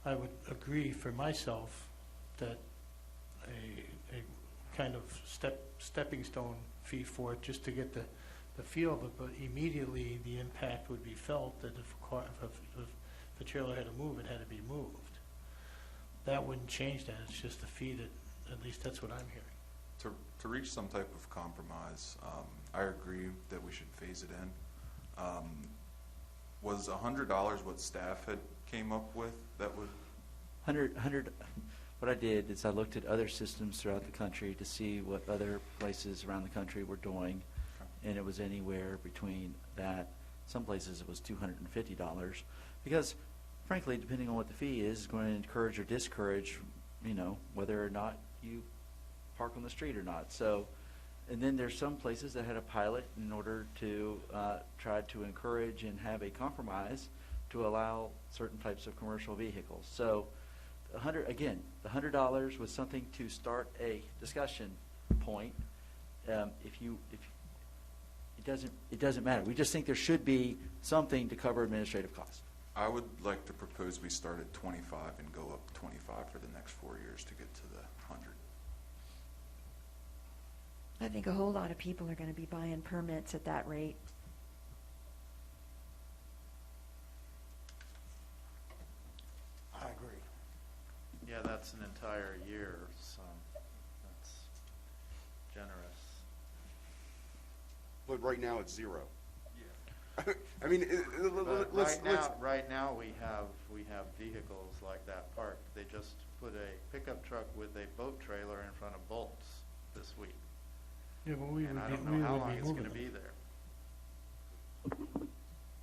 I would agree for myself that a kind of stepping stone fee for it, just to get the feel of it, but immediately the impact would be felt that if the trailer had to move, it had to be moved. That wouldn't change that, it's just the fee that, at least that's what I'm hearing. To reach some type of compromise, I agree that we should phase it in. Was $100 what staff had came up with that would? 100, what I did is I looked at other systems throughout the country to see what other places around the country were doing, and it was anywhere between that. Some places it was $250, because frankly, depending on what the fee is, it's going to encourage or discourage, whether or not you park on the street or not. So, and then there's some places that had a pilot in order to try to encourage and have a compromise to allow certain types of commercial vehicles. So, the $100 was something to start a discussion point. It doesn't matter. We just think there should be something to cover administrative costs. I would like to propose we start at 25 and go up 25 for the next 4 years to get to the 100. I think a whole lot of people are going to be buying permits at that rate. I agree. Yeah, that's an entire year, so that's generous. But right now, it's 0. Yeah. I mean, But let's. right now, we have vehicles like that parked. They just put a pickup truck with a boat trailer in front of Bolt's this week. Yeah, well, And I don't know how long it's gonna be there.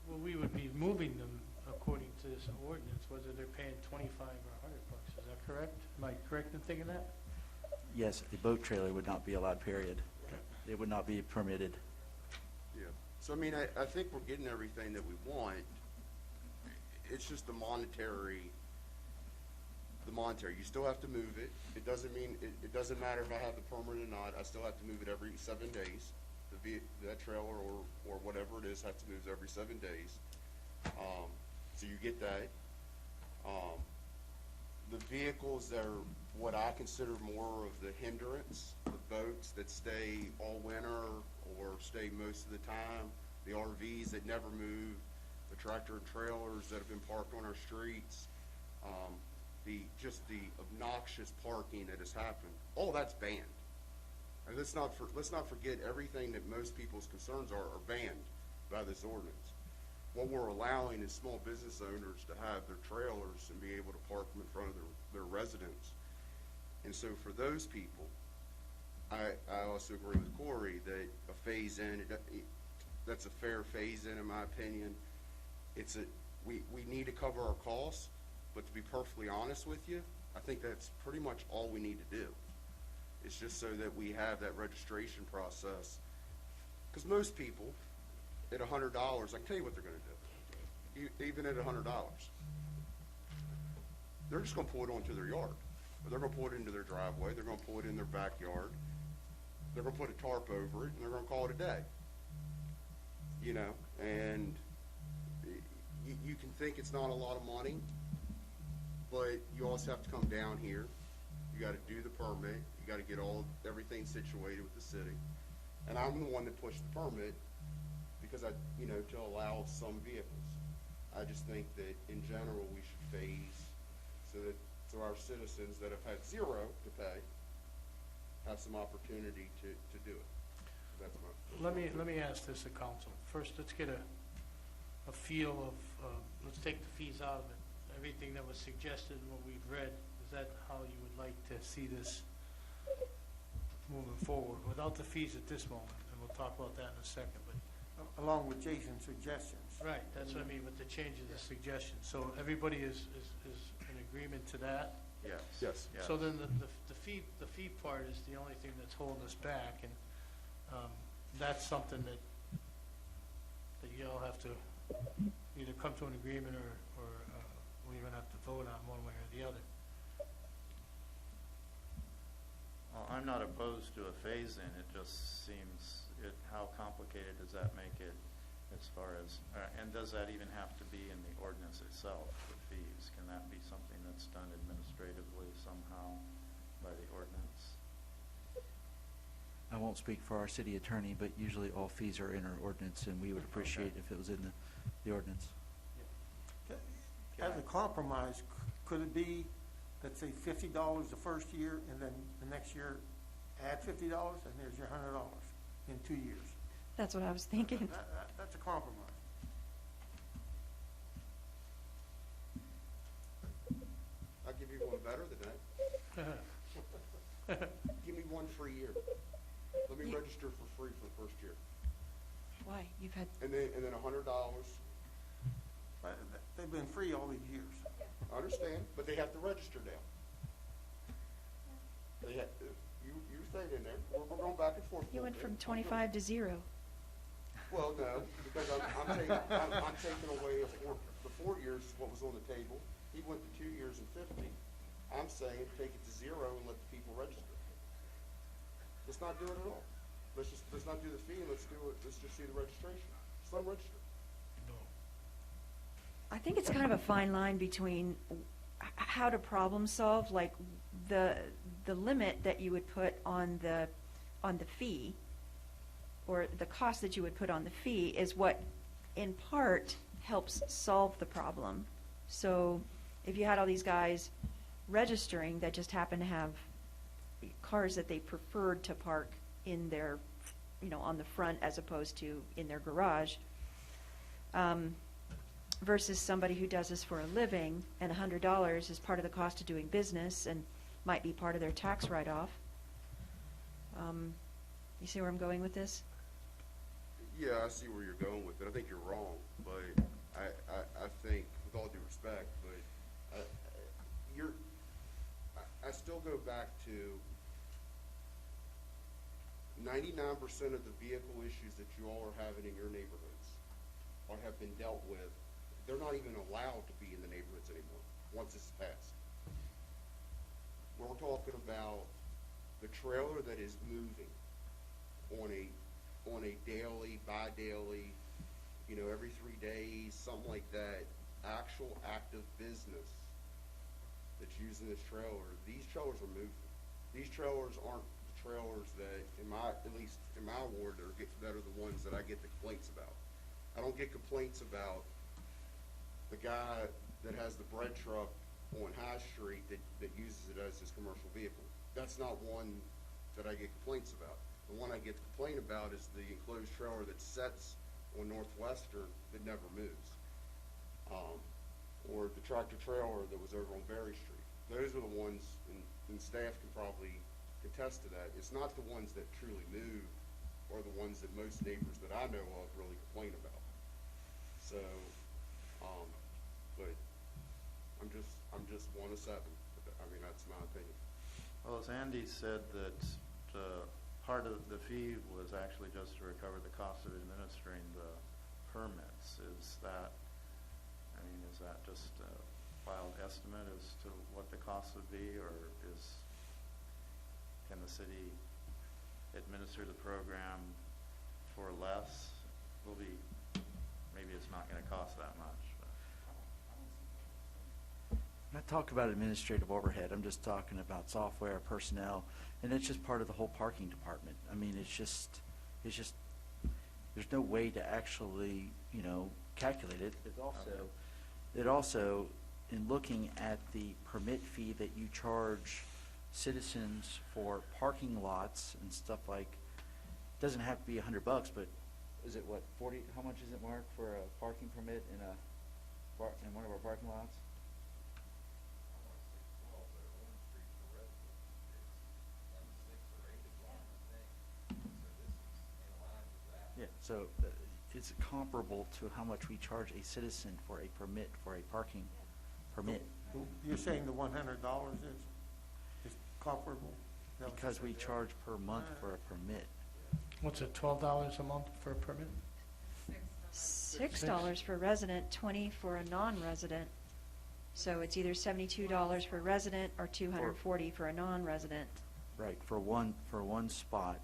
Well, we would be moving them according to this ordinance, whether they're paying 25 or $100. Is that correct? Am I correct in thinking that? Yes, a boat trailer would not be allowed, period. It would not be permitted. Yeah. So, I mean, I think we're getting everything that we want. It's just the monetary. You still have to move it. It doesn't mean, it doesn't matter if I have the permit or not. I still have to move it every 7 days. That trailer or whatever it is has to move every 7 days. So you get that. The vehicles that are what I consider more of the hindrance, the boats that stay all winter or stay most of the time, the RVs that never move, the tractor and trailers that have been parked on our streets, the obnoxious parking that has happened, all that's banned. And let's not forget everything that most people's concerns are banned by this ordinance. What we're allowing is small business owners to have their trailers and be able to park them in front of their residence. And so for those people, I also agree with Corey that a phase in, that's a fair phase in my opinion. We need to cover our costs, but to be perfectly honest with you, I think that's pretty much all we need to do. It's just so that we have that registration process. Because most people, at $100, I can tell you what they're going to do. Even at $100, they're just going to pull it onto their yard. Or they're going to pull it into their driveway. They're going to pull it in their backyard. They're going to put a tarp over it, and they're going to call it a day. And you can think it's not a lot of money, but you also have to come down here. You got to do the permit. You got to get everything situated with the city. And I'm the one that pushed the permit because to allow some vehicles. I just think that in general, we should phase so our citizens that have had zero to pay have some opportunity to do it. That's my. Let me ask this to council. First, let's get a feel of, let's take the fees out of it. Everything that was suggested and what we've read, is that how you would like to see this moving forward? Without the fees at this moment, and we'll talk about that in a second, but. Along with Jason's suggestions. Right, that's what I mean with the changes, the suggestions. So everybody is in agreement to that? Yes. Yes. So then the fee part is the only thing that's holding us back, and that's something that you all have to either come to an agreement or we're gonna have to vote on one way or the other. Well, I'm not opposed to a phase-in. It just seems, how complicated does that make it as far as, and does that even have to be in the ordinance itself, the fees? Can that be something that's done administratively somehow by the ordinance? I won't speak for our city attorney, but usually all fees are in our ordinance, and we would appreciate if it was in the ordinance. As a compromise, could it be, let's say $50 the first year, and then the next year add $50, and there's your $100 in 2 years? That's what I was thinking. That's a compromise. I'll give you one better than that. Give me one free year. Let me register for free for the first year. Why? You've had, And then $100. But they've been free all these years. I understand, but they have to register now. You stayed in there. We're going back and forth. you went from 25 to 0. Well, no, because I'm taking away the 4 years, what was on the table. He went to 2 years and 50. I'm saying take it to 0 and let the people register. Let's not do it at all. Let's not do the fee, and let's just do the registration. Just let them register. I think it's kind of a fine line between how to problem solve, like the limit that you would put on the fee, or the cost that you would put on the fee, is what in part helps solve the problem. So if you had all these guys registering that just happen to have cars that they preferred to park in their, on the front as opposed to in their garage, versus somebody who does this for a living, and $100 is part of the cost of doing business and might be part of their tax write-off. You see where I'm going with this? Yeah, I see where you're going with it. I think you're wrong, but I think, with all due respect, but I still go back to 99% of the vehicle issues that you all are having in your neighborhoods or have been dealt with. They're not even allowed to be in the neighborhoods anymore once this is passed. We're talking about the trailer that is moving on a daily, bi-daily, every 3 days, something like that, actual active business that's using this trailer. These trailers are moving. These trailers aren't the trailers that, at least in my ward, that are the ones that I get the complaints about. I don't get complaints about the guy that has the bread truck on High Street that uses it as his commercial vehicle. That's not one that I get complaints about. The one I get to complain about is the enclosed trailer that sets on Northwestern that never moves. Or the tractor trailer that was over on Berry Street. Those are the ones, and staff can probably contest to that. It's not the ones that truly move or the ones that most neighbors that I know of really complain about. So, but I'm just 1 of 7. I mean, that's my opinion. Well, as Andy said, that part of the fee was actually just to recover the cost of administering the permits. Is that just a wild estimate as to what the cost would be, or can the city administer the program for less? Maybe it's not going to cost that much. When I talk about administrative overhead, I'm just talking about software, personnel, and it's just part of the whole parking department. I mean, it's just, there's no way to actually, calculate it. It also, in looking at the permit fee that you charge citizens for parking lots and stuff like, doesn't have to be $100, but is it what, 40, how much is it, Mark, for a parking permit in one of our parking lots? Yeah, so it's comparable to how much we charge a citizen for a permit, for a parking permit. You're saying the $100 is comparable? Is that what Because you're we saying? charge per month for a permit. What's it, $12 a month for a permit? $6 for a resident, 20 for a non-resident. So it's either $72 for a resident or $240 for a non-resident. Right, for one spot,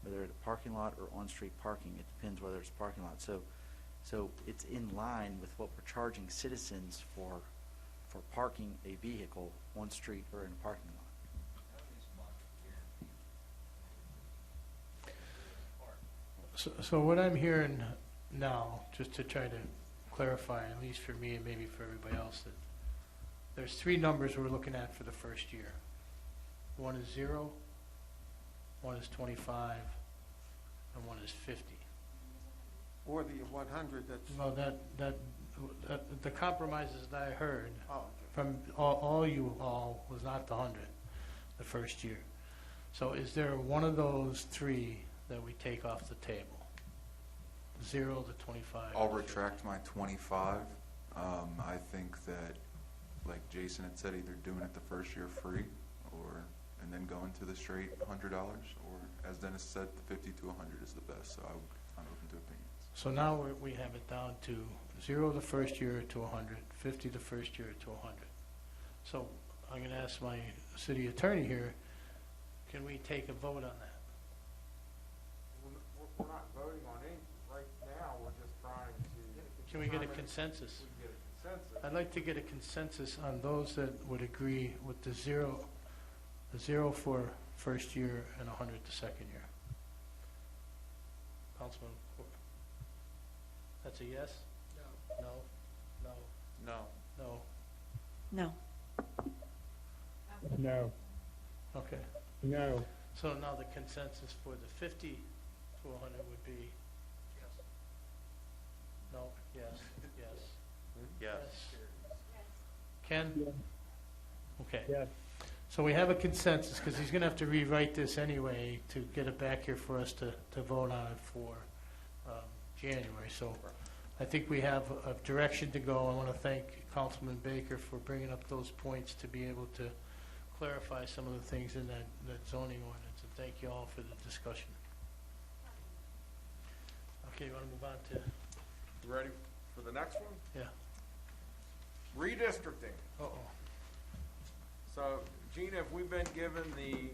whether it's a parking lot or on-street parking, it depends whether it's a parking lot. So it's in line with what we're charging citizens for parking a vehicle on street or in a parking lot. So what I'm hearing now, just to try to clarify, at least for me and maybe for everybody else, that there's three numbers we're looking at for the first year. One is 0, one is 25, and one is 50. Or the 100 that's... No, the compromises that I heard Oh, okay. from all you all was not the 100 the first year. So is there one of those three that we take off the table? 0 to 25? I'll retract my 25. I think that, like Jason had said, either doing it the first year free and then going to the straight $100, or as Dennis said, the 50 to 100 is the best. So I'm open to opinions. So now we have it down to 0 the first year to 100, 50 the first year to 100. So I'm going to ask my city attorney here, can we take a vote on that? We're not voting on anything right now, we're just trying to. Can we get a determine- consensus? We can get a consensus. I'd like to get a consensus on those that would agree with the 0 for first year and 100 the second year. Councilman, that's a yes? No. No? No. No? No. No. Okay. No. So now the consensus for the 50 to 100 would be? Yes. No? Yes? Yes? Yes. Ken? Yes. Okay. Yes. So we have a consensus, because he's going to have to rewrite this anyway to get it back here for us to vote on it for January. So I think we have a direction to go. I want to thank Councilman Baker for bringing up those points to be able to clarify some of the things in that zoning ordinance. And thank you all for the discussion. Okay, you want to move on to? You ready for the next one? Yeah. Redistricting. Uh-oh. So, Gina, have we been given the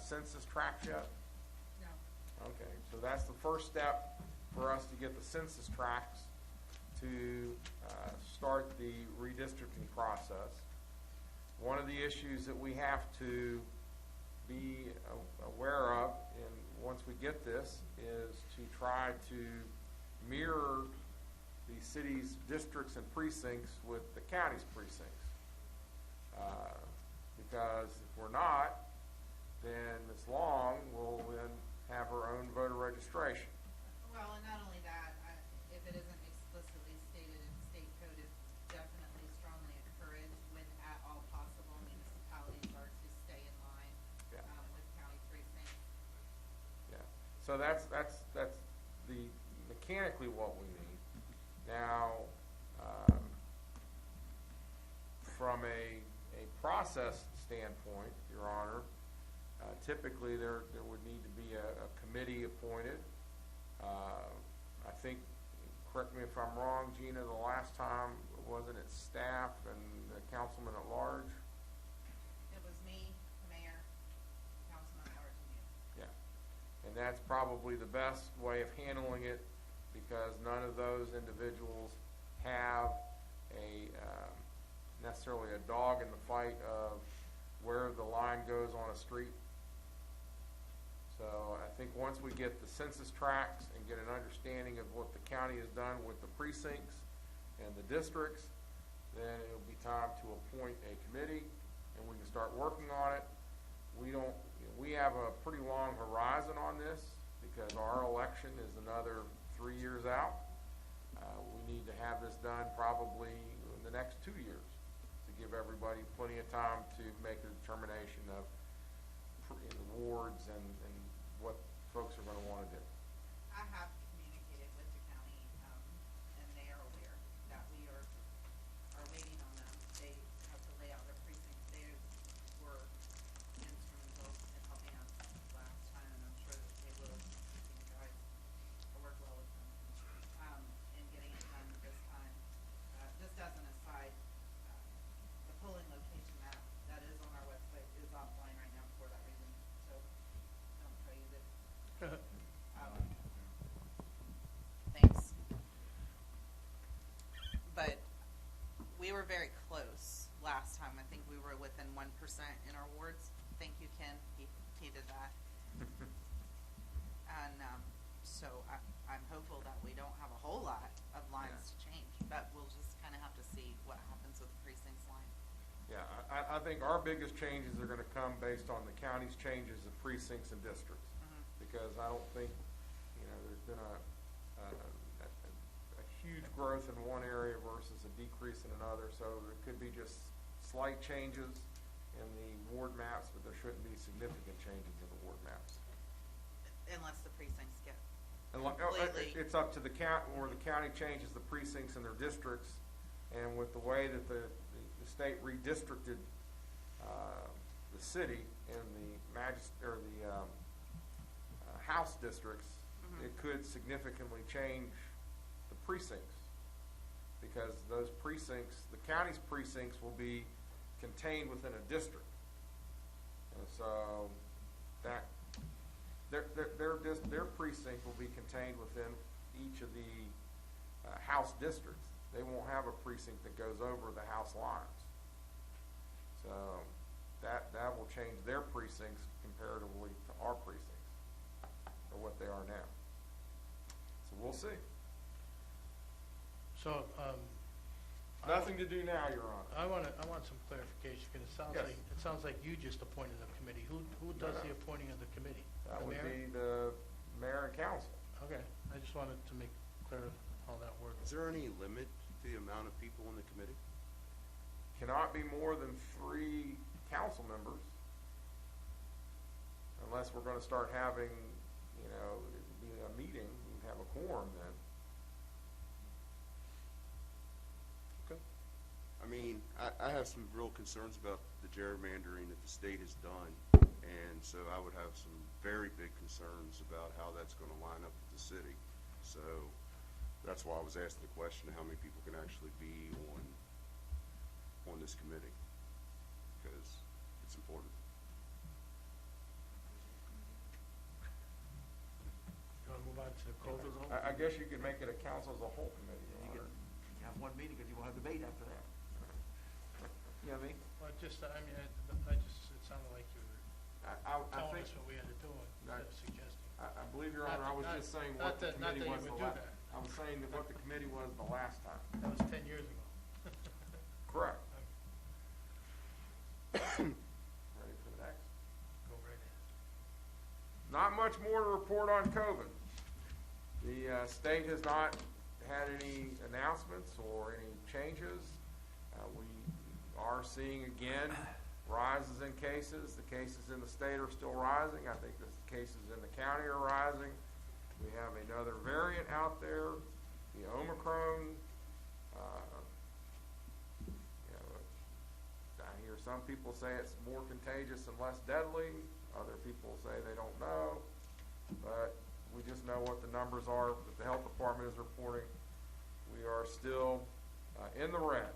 census tracts yet? No. Okay, so that's the first step for us to get the census tracts to start the redistricting process. One of the issues that we have to be aware of, and once we get this, is to try to mirror the city's districts and precincts with the county's precincts. Because if we're not, then Ms. Long will then have her own voter registration. Well, and not only that, if it isn't explicitly stated in state code, it's definitely strongly encouraged when at all possible municipalities are to stay in line Yeah. With county precincts. Yeah, so that's the mechanically what we need. Now, from a process standpoint, Your Honor, typically there would need to be a committee appointed. I think, correct me if I'm wrong, Gina, the last time, wasn't it staff and the councilman at large? It was me, the mayor, Councilman Howard, and you. Yeah, and that's probably the best way of handling it, because none of those individuals have necessarily a dog in the fight of where the line goes on a street. So So I think once we get the census tracts and get an understanding of what the county has done with the precincts and the districts, then it'll be time to appoint a committee and we can start working on it. We have a pretty long horizon on this because our election is another 3 years out. We need to have this done probably in the next 2 years to give everybody plenty of time to make a determination of the wards and what folks are going to want to do. I have communicated with the county, and they are aware that we are waiting on them. They have to lay out their precincts. They were instrumental in helping us last time, and I'm sure that they will continue to guys. I work well with them, in getting it done this time. Just as an aside, the polling location map that is on our website is offline right now for that reason, so don't try to use it. Thanks. But we were very close last time. I think we were within 1% in our wards. Thank you, Ken. He did that. And so I'm hopeful that we don't have a whole lot of lines to change, but we'll just kind of have to see what happens with the precincts line. Yeah, I think our biggest changes are going to come based on the county's changes of precincts and districts. Because I don't think, there's been a huge growth in one area versus a decrease in another. So there could be just slight changes in the ward maps, but there shouldn't be significant changes in the ward maps. Unless the precincts get And completely. it's up to the the county changes the precincts in their districts, and with the way that the state redistricted the city and the House districts, it could significantly change the precincts, because those precincts, the county's precincts, will be contained within a district, and so that their precinct will be contained within each of the House districts. They won't have a precinct that goes over the House lines, so that will change their precincts comparatively to our precincts, or what they are now. So we'll see. So, Nothing to do now, Your Honor. I want some clarification, because it sounds like you just appointed a committee. Who does the appointing of the committee? That The would mayor? be the mayor and council. Okay, I just wanted to make clear how that works. Is there any limit to the amount of people in the committee? Cannot be more than 3 council members, unless we're going to start having, it'd be a meeting, we'd have a quorum then. Okay. I mean, I have some real concerns about the gerrymandering that the state has done, and so I would have some very big concerns about how that's going to line up with the city. So that's why I was asking the question, how many people can actually be on this committee, because it's important. You want to move on to the close of the whole? I guess you could make it a council as a whole committee, Your You Honor. can have one meeting, because you won't have debate after that. You know what I mean? Well, it sounded like you were I telling think, us what we had to do instead of suggesting. I believe, Your Honor, I was just saying what the Not committee that was you the would do last. that. I was saying that what the committee was the last time. That was 10 years ago. Correct. Ready for the next? Go right ahead. Not much more to report on COVID. The state has not had any announcements or any changes. We are seeing again rises in cases. The cases in the state are still rising. I think the cases in the county are rising. We have another variant out there, the Omicron. I hear some people say it's more contagious and less deadly. Other people say they don't know. But we just know what the numbers are that the health department is reporting. We are still in the red.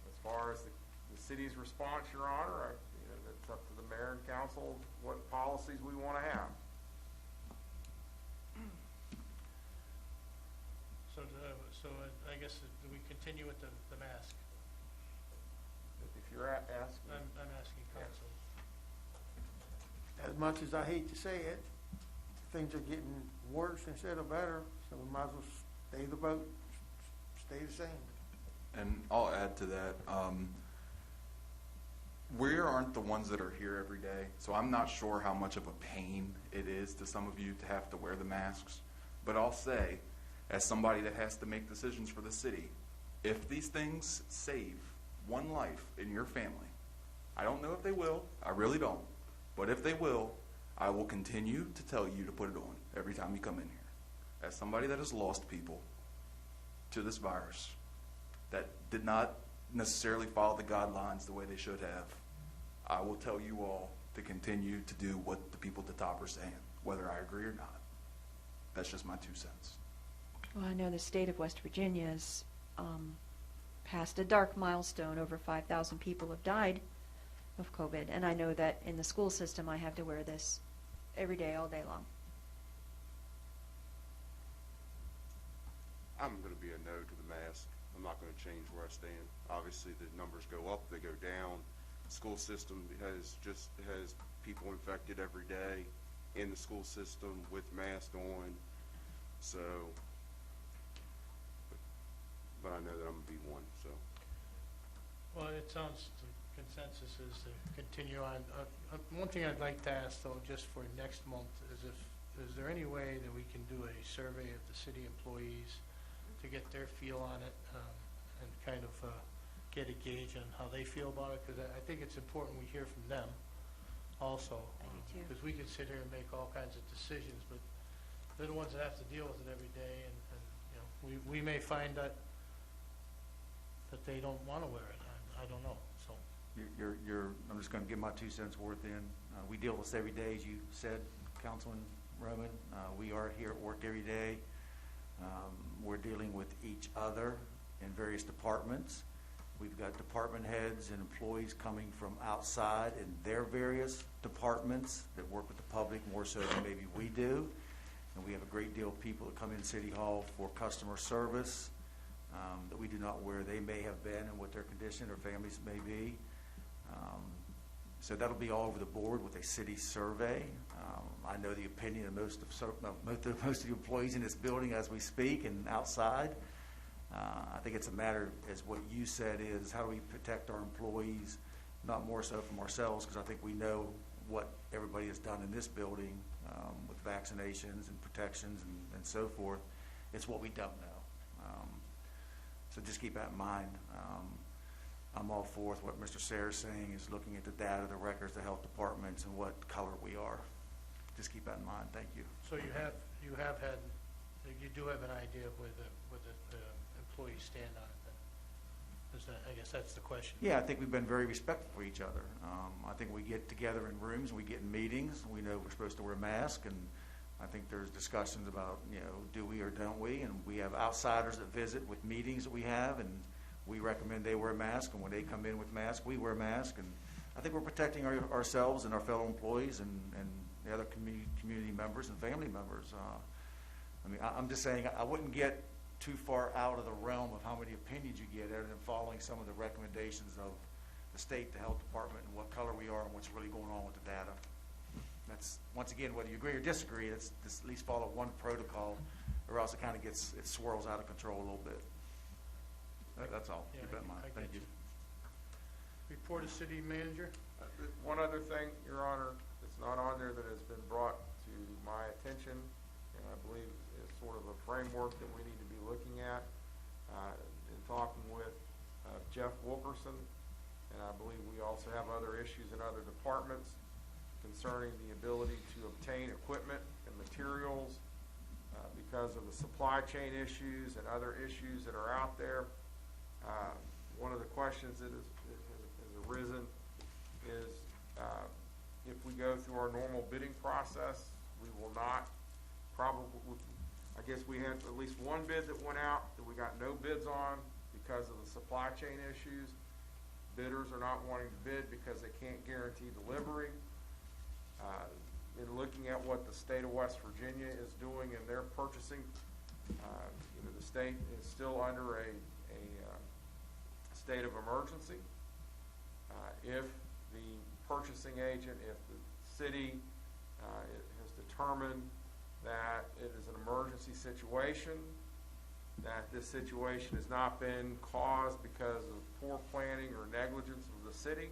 As far as the city's response, Your Honor, it's up to the mayor and council what policies we want to have. So I guess, do we continue with the mask? If you're asking. I'm asking council. as much as I hate to say it, things are getting worse instead of better, so we might as well stay the boat, stay the same. And I'll add to that, we aren't the ones that are here every day, so I'm not sure how much of a pain it is to some of you to have to wear the masks. But I'll say, as somebody that has to make decisions for the city, if these things save one life in your family, I don't know if they will, I really don't, but if they will, I will continue to tell you to put it on every time you come in here. As somebody that has lost people to this virus that did not necessarily follow the guidelines the way they should have, I will tell you all to continue to do what the people at the top are saying, whether I agree or not. That's just my 2 cents. Well, I know the state of West Virginia has passed a dark milestone. Over 5,000 people have died of COVID, and I know that in the school system I have to wear this every day, all day long. I'm gonna be a no to the mask. I'm not gonna change where I stand. Obviously, the numbers go up, they go down. School system has people infected every day in the school system with masks on, so, but I know that I'm gonna be one, so. Well, it sounds, the consensus is to continue on. One thing I'd like to ask, though, just for next month, is there any way that we can do a survey of the city employees to get their feel on it, and kind of get a gauge on how they feel about it? Because I think it's important we hear from them also. I do too. Because we can sit here and make all kinds of decisions, but they're the ones that have to deal with it every day, and you know, we may find that they don't want to wear it. I don't know, so. I'm just going to give my 2 cents worth in. We deal with this every day, as you said, Councilman Roman. We are here at work every day. We're dealing with each other in various departments. We've got department heads and employees coming from outside in their various departments that work with the public more so than maybe we do. And we have a great deal of people that come in City Hall for customer service that we do not where they may have been and what their condition or families may be. So that'll be all over the board with a city survey. I know the opinion of most of the employees in this building as we speak and outside. I think it's a matter, as what you said, is how do we protect our employees, not more so from ourselves, because I think we know what everybody has done in this building with vaccinations and protections and so forth. It's what we don't know. So just keep that in mind. I'm all for what Mr. Sayers is saying, is looking at the data, the records, the health departments, and what color we are. Just keep that in mind. Thank you. So you do have an idea of where the employees stand on it then? I guess that's the question. Yeah, I think we've been very respectful for each other. I think we get together in rooms, we get in meetings, we know we're supposed to wear masks, and I think there's discussions about, do we or don't we? And we have outsiders that visit with meetings that we have, and we recommend they wear a mask, and when they come in with masks, we wear a mask. And I think we're protecting ourselves and our fellow employees and the other community members and family members. I'm just saying I wouldn't get too far out of the realm of how many opinions you get other than following some of the recommendations of the state, the health department, and what color we are and what's really going on with the data. That's, once again, whether you agree or disagree, let's at least follow one protocol, or else it kind of it swirls out of control a little bit. That's all. Yeah, Keep that in mind. Thank you. Report of city manager. One other thing, Your Honor, that's not on there that has been brought to my attention, and I believe is sort of a framework that we need to be looking at, in talking with Jeff Wilkerson, and I believe we also have other issues in other departments concerning the ability to obtain equipment and materials because of the supply chain issues and other issues that are out there. One of the questions that has arisen is if we go through our normal bidding process, we will not probably, I guess we had at least one bid that went out that we got no bids on because of the supply chain issues. Bidders are not wanting to bid because they can't guarantee delivery. In looking at what the state of West Virginia is doing in their purchasing, the state is still under a state of emergency. If the purchasing agent, if the city It has determined that it is an emergency situation, that this situation has not been caused because of poor planning or negligence of the city.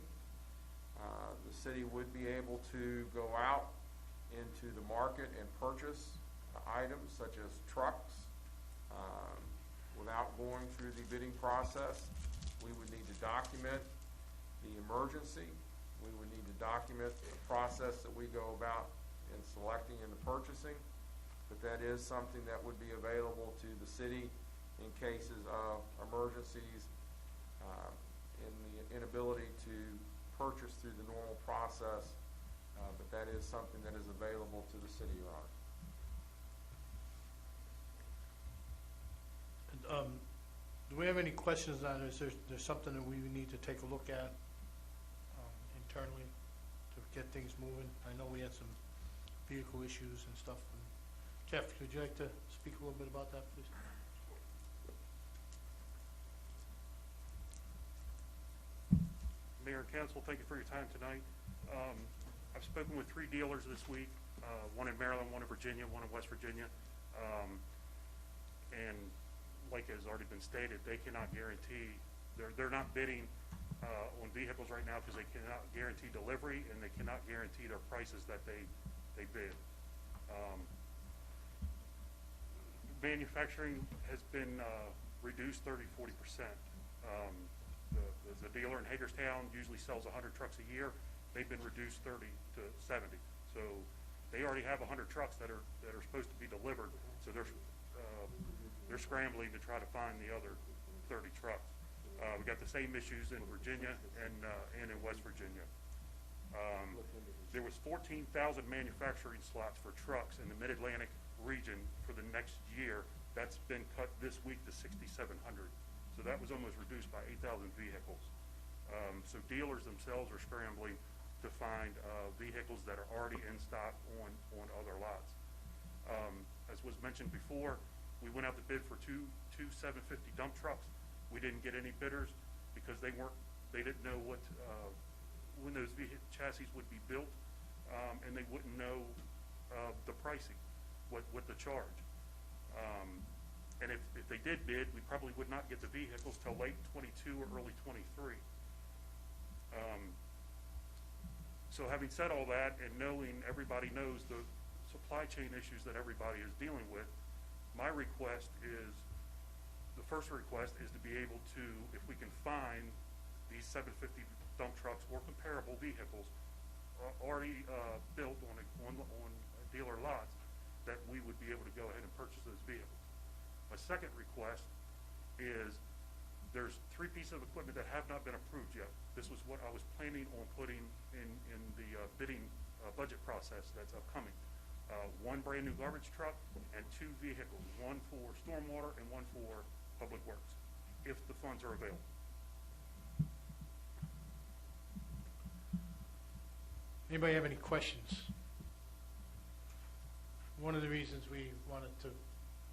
The city would be able to go out into the market and purchase items such as trucks without going through the bidding process. We would need to document the emergency. We would need to document the process that we go about in selecting and the purchasing. But that is something that would be available to the city in cases of emergencies, in the inability to purchase through the normal process. But that is something that is available to the city, Your Honor. Do we have any questions on this? There's something that we need to take a look at internally to get things moving? I know we had some vehicle issues and stuff. Jeff, would you like to speak a little bit about that, please? Mayor and Council, thank you for your time tonight. I've spoken with 3 dealers this week, one in Maryland, one in Virginia, one in West Virginia. And like has already been stated, they cannot guarantee, they're not bidding on vehicles right now because they cannot guarantee delivery, and they cannot guarantee their prices that they bid. Manufacturing has been reduced 30-40%. The dealer in Hagerstown usually sells 100 trucks a year. They've been reduced 30 to 70. So they already have 100 trucks that are supposed to be delivered. So they're scrambling to try to find the other 30 trucks. We got the same issues in Virginia and in West Virginia. There was 14,000 manufacturing slots for trucks in the Mid-Atlantic region for the next year. That's been cut this week to 6,700. So that was almost reduced by 8,000 vehicles. So dealers themselves are scrambling to find vehicles that are already in stock on other lots. As was mentioned before, we went out to bid for two 750 dump trucks. We didn't get any bidders because they didn't know what when those chassis would be built, and they wouldn't know the pricing, what the charge. And if they did bid, we probably would not get the vehicles till late 22 or early 23. So having said all that, and knowing everybody knows the supply chain issues that everybody is dealing with, my request is, the first request is to be able to, if we can find these 750 dump trucks or comparable vehicles already built on dealer lots, that we would be able to go ahead and purchase those vehicles. My second request is, there's 3 pieces of equipment that have not been approved yet. This was what I was planning on putting in the bidding budget process that's upcoming. 1 brand new garbage truck and 2 vehicles, one for stormwater and one for public works, if the funds are available. Anybody have any questions? One of the reasons we wanted to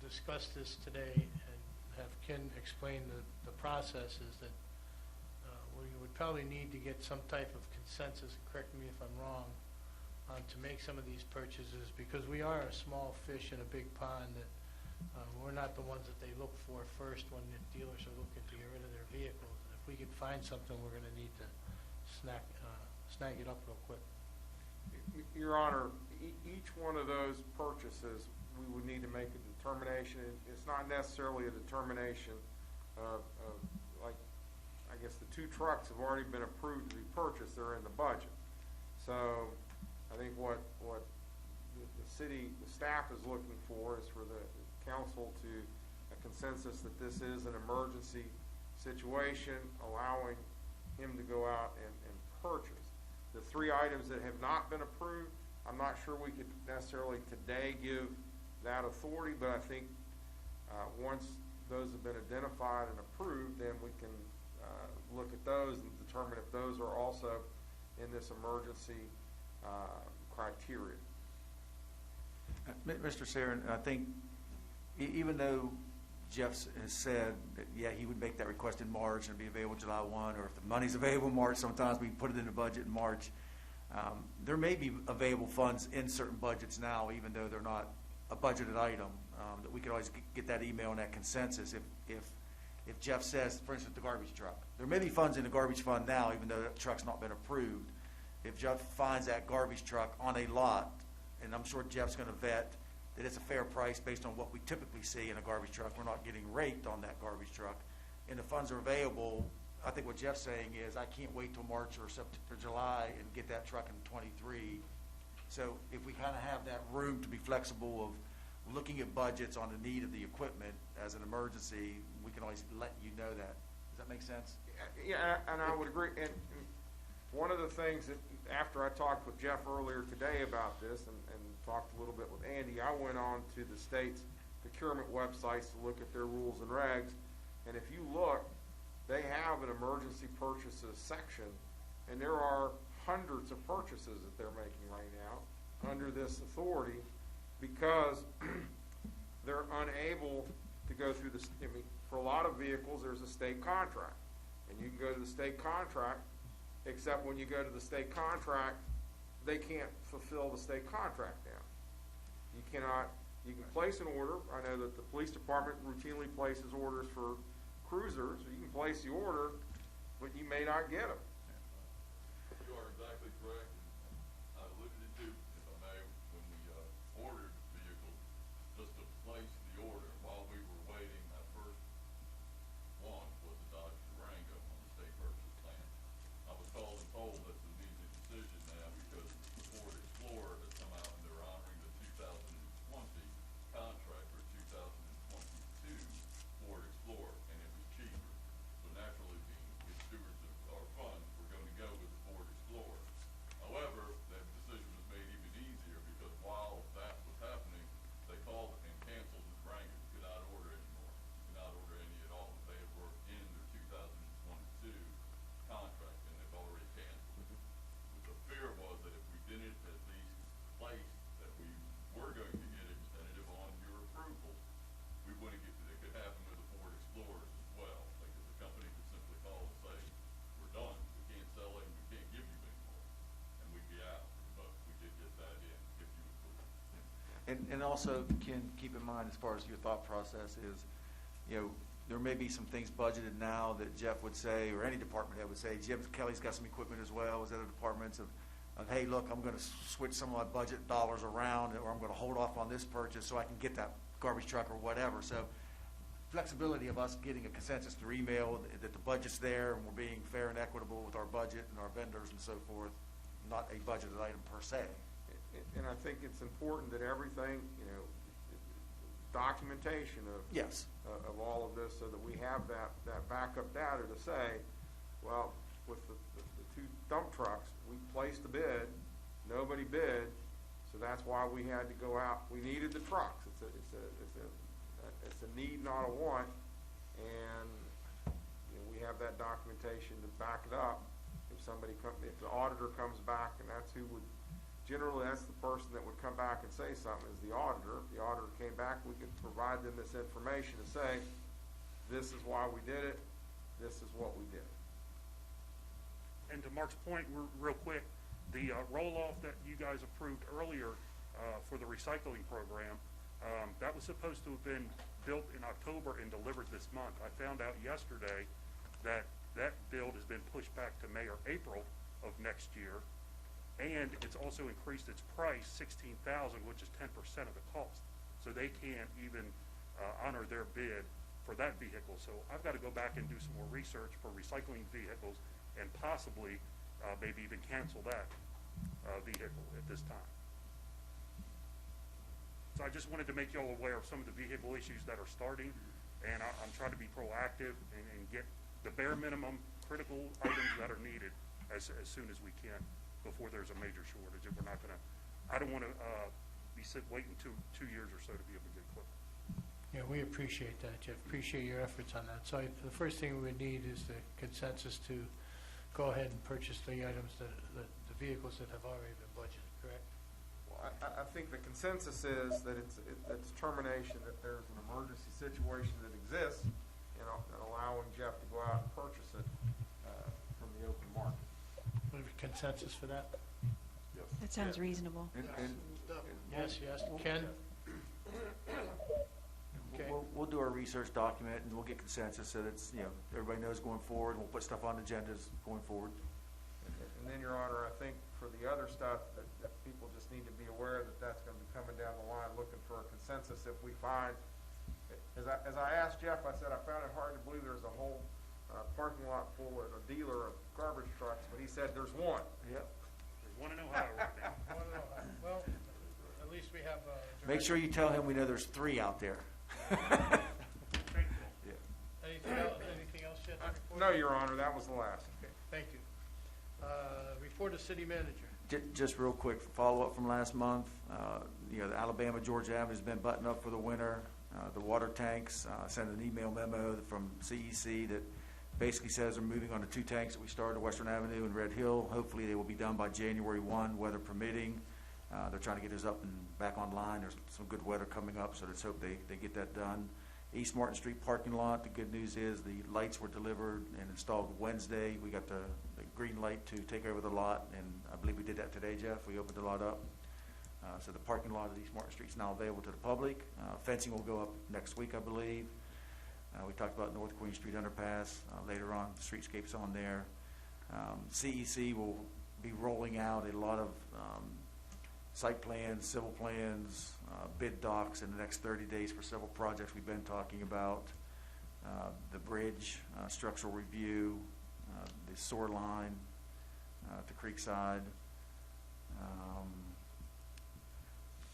discuss this today and have Ken explain the process is that we would probably need to get some type of consensus, correct me if I'm wrong, to make some of these purchases, because we are a small fish in a big pond, that we're not the ones that they look for first when the dealers are looking to get rid of their vehicles. And if we can find something, we're going to need to snag it up real quick. Your Honor, each one of those purchases, we would need to make a determination. It's not necessarily a determination of like, I guess the 2 trucks have already been approved to be purchased. They're in the budget. So I think what the city, the staff is looking for is for the council to a consensus that this is an emergency situation, allowing him to go out and purchase. The 3 items that have not been approved, I'm not sure we could necessarily today give that authority, but I think once those have been identified and approved, then we can look at those and determine if those are also in this emergency criteria. Mr. Sarin, I think even though Jeff has said that, yeah, he would make that request in March and be available July 1, or if the money's available in March, sometimes we put it in the budget in March. There may be available funds in certain budgets now, even though they're not a budgeted item, that we could always get that email and that consensus. If Jeff says, for instance, the garbage truck, there may be funds in the garbage fund now, even though that truck's not been approved. If Jeff finds that garbage truck on a lot, and I'm sure Jeff's going to vet that it's a fair price based on what we typically see in a garbage truck, we're not getting raked on that garbage truck, and the funds are available, I think what Jeff's saying is, I can't wait till March or July and get that truck in '23. So if we kind of have that room to be flexible of looking at budgets on the need of the equipment as an emergency, we can always let you know that. Does that make sense? Yeah, and I would agree. And one of the things that, after I talked with Jeff earlier today about this and talked a little bit with Andy, I went on to the state's procurement websites to look at their rules and regs. And if you look, they have an emergency purchases section, and there are hundreds of purchases that they're making right now under this authority because they're unable to go through this. I mean, for a lot of vehicles, there's a state contract, and you can go to the state contract, except when you go to the state contract, they can't fulfill the state contract now. You cannot, you can place an order. I know that the police department routinely places orders for cruisers. You can place the order, but you may not get them. You are exactly correct. I alluded to, if I may, when we ordered vehicles, just to place the order while we were waiting. That first one was the Dodge Durango on the state purchase plan. I was called and told that's an easy decision now because the Ford Explorer has come out and they're honoring the 2020 contract for 2022 Ford Explorer, and it was cheaper. So naturally, being good stewards of our funds, we're going to go with the Ford Explorer. However, that decision was made even easier because while that was happening, they called and canceled the Durango. You could not order anymore. You could not order any at all. They had worked in their 2022 contract, and they've already canceled it. The fear was that if we didn't at least place that we were going to get it tentative on your approval, we wouldn't get to it. It could happen with the Ford Explorers as well. Like if the company could simply call and say, we're done, we can't sell it, we can't give you anymore, and we'd be out. But we did get that in, if you approve. And also, Ken, keep in mind, as far as your thought process is, there may be some things budgeted now that Jeff would say, or any department head would say, Jim Kelly's got some equipment as well, as other departments of, hey, look, I'm going to switch some of my budget dollars around, or I'm going to hold off on this purchase so I can get that garbage truck or whatever. So flexibility of us getting a consensus through email that the budget's there and we're being fair and equitable with our budget and our vendors and so forth, not a budgeted item per se. And I think it's important that everything, documentation of Yes. Of all of this, so that we have that backup data to say, well, with the two dump trucks, we placed the bid, nobody bid, so that's why we had to go out. We needed the trucks. It's a need, not a want, and we have that documentation to back it up. If the auditor comes back, and that's who would. Generally, that's the person that would come back and say something is the auditor. If the auditor came back, we could provide them this information to say, this is why we did it, this is what we did. And to Mark's point, real quick, the roll-off that you guys approved earlier for the recycling program, that was supposed to have been built in October and delivered this month. I found out yesterday that that build has been pushed back to May or April of next year. And it's also increased its price, $16,000, which is 10% of the cost. So they can't even honor their bid for that vehicle. So I've got to go back and do some more research for recycling vehicles and possibly maybe even cancel that vehicle at this time. So I just wanted to make you all aware of some of the vehicle issues that are starting, and I'm trying to be proactive and get the bare minimum critical items that are needed as soon as we can, before there's a major shortage. And we're not going to, I don't want to be waiting two years or so to be able to get equipment. Yeah, we appreciate that, Jeff. Appreciate your efforts on that. So the first thing we would need is the consensus to go ahead and purchase the items, the vehicles that have already been budgeted, correct? Well, I think the consensus is that it's determination that there's an emergency situation that exists, and allowing Jeff to go out and purchase it from the open market. We have a consensus for that? That sounds reasonable. Yes, yes, Ken? Okay. We'll do our research document, and we'll get consensus so that it's, everybody knows going forward, and we'll put stuff on agendas going forward. And then, Your Honor, I think for the other stuff, that people just need to be aware that that's gonna be coming down the line, looking for a consensus if we find, as I asked Jeff, I said I found it hard to believe there's a whole parking lot full of a dealer of garbage trucks, but he said there's one. Yep. There's one in Ohio right now. Well, at least we have, Make sure you tell him we know there's 3 out there. anything else yet? to report? No, Your Honor, that was the last. Okay, thank you. Report of city manager. Just real quick, follow-up from last month. The Alabama-Georgia Avenue's been buttoned up for the winter. The water tanks, sent an email memo from CEC that basically says they're moving on to 2 tanks that we started at Western Avenue and Red Hill. Hopefully, they will be done by January 1, weather permitting. They're trying to get those up and back online. There's some good weather coming up, so let's hope they get that done. East Martin Street parking lot, the good news is the lights were delivered and installed Wednesday. We got the green light to take over the lot, and I believe we did that today, Jeff. We opened the lot up. So the parking lot at East Martin Street is now available to the public. Fencing will go up next week, I believe. We talked about North Queen Street underpass. Later on, the streetscape's on there. CEC will be rolling out a lot of site plans, civil plans, bid docs in the next 30 days for several projects we've been talking about. The bridge, structural review, the sewer line at the Creekside,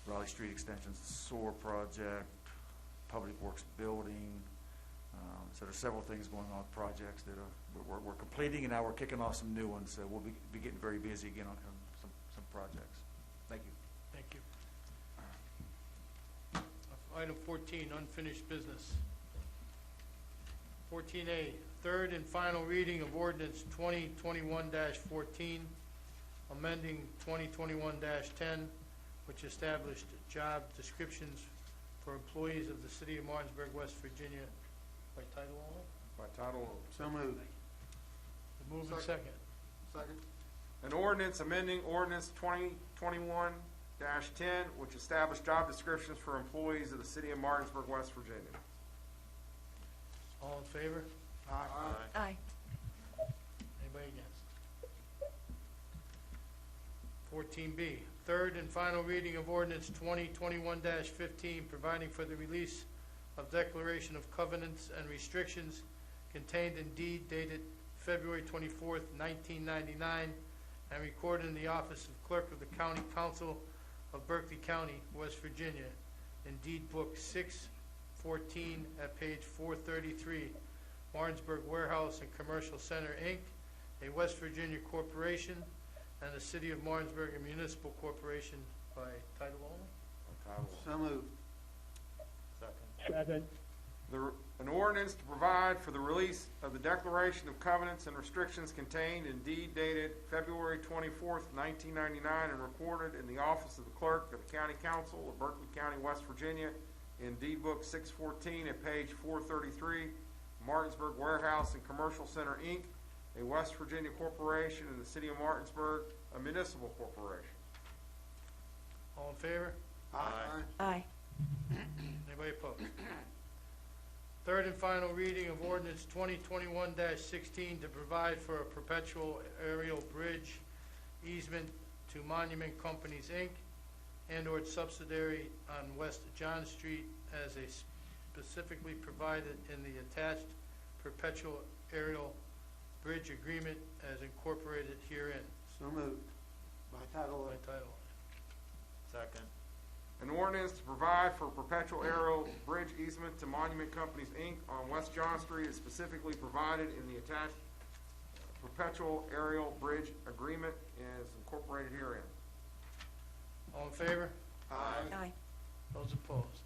Raleigh Street Extension's sewer project, Public Works building. So there's several things going on, projects that we're completing, and now we're kicking off some new ones. So we'll be getting very busy again on some projects. Thank you. Thank you. Item 14, unfinished business. 14A, third and final reading of ordinance 2021-14, amending 2021-10, which established job descriptions for employees of the city of Martinsburg, West Virginia, by title only? By title only. So moved. Move in second. Second. An ordinance amending ordinance 2021-10, which established job descriptions for employees of the city of Martinsburg, West Virginia. All in favor? Aye. Anybody against? 14B, third and final reading of ordinance 2021-15, providing for the release of declaration of covenants and restrictions contained in deed dated February 24th, 1999, and recorded in the office of clerk of the county council of Berkeley County, West Virginia, in deed book 614 at page 433, Martinsburg Warehouse and Commercial Center, Inc., a West Virginia corporation, and the city of Martinsburg, a municipal corporation, by title only. By title only. So moved. Second. An ordinance to provide for the release of the declaration of covenants and restrictions contained in deed dated February 24th, 1999, and recorded in the office of the clerk of the county council of Berkeley County, West Virginia, in deed book 614 at page 433, Martinsburg Warehouse and Commercial Center, Inc., a West Virginia corporation, in the city of Martinsburg, a municipal corporation. All in favor? Aye. Anybody opposed? Third and final reading of ordinance 2021-16 to provide for a perpetual aerial bridge easement to Monument Companies, Inc., and/or its subsidiary on West John Street as a specifically provided in the attached perpetual aerial bridge agreement as incorporated herein. So moved. By title By only. title. Second. An ordinance to provide for perpetual aerial bridge easement to Monument Companies, Inc. on West John Street is specifically provided in the attached perpetual aerial bridge agreement and is incorporated herein. All in favor? Aye. Those opposed?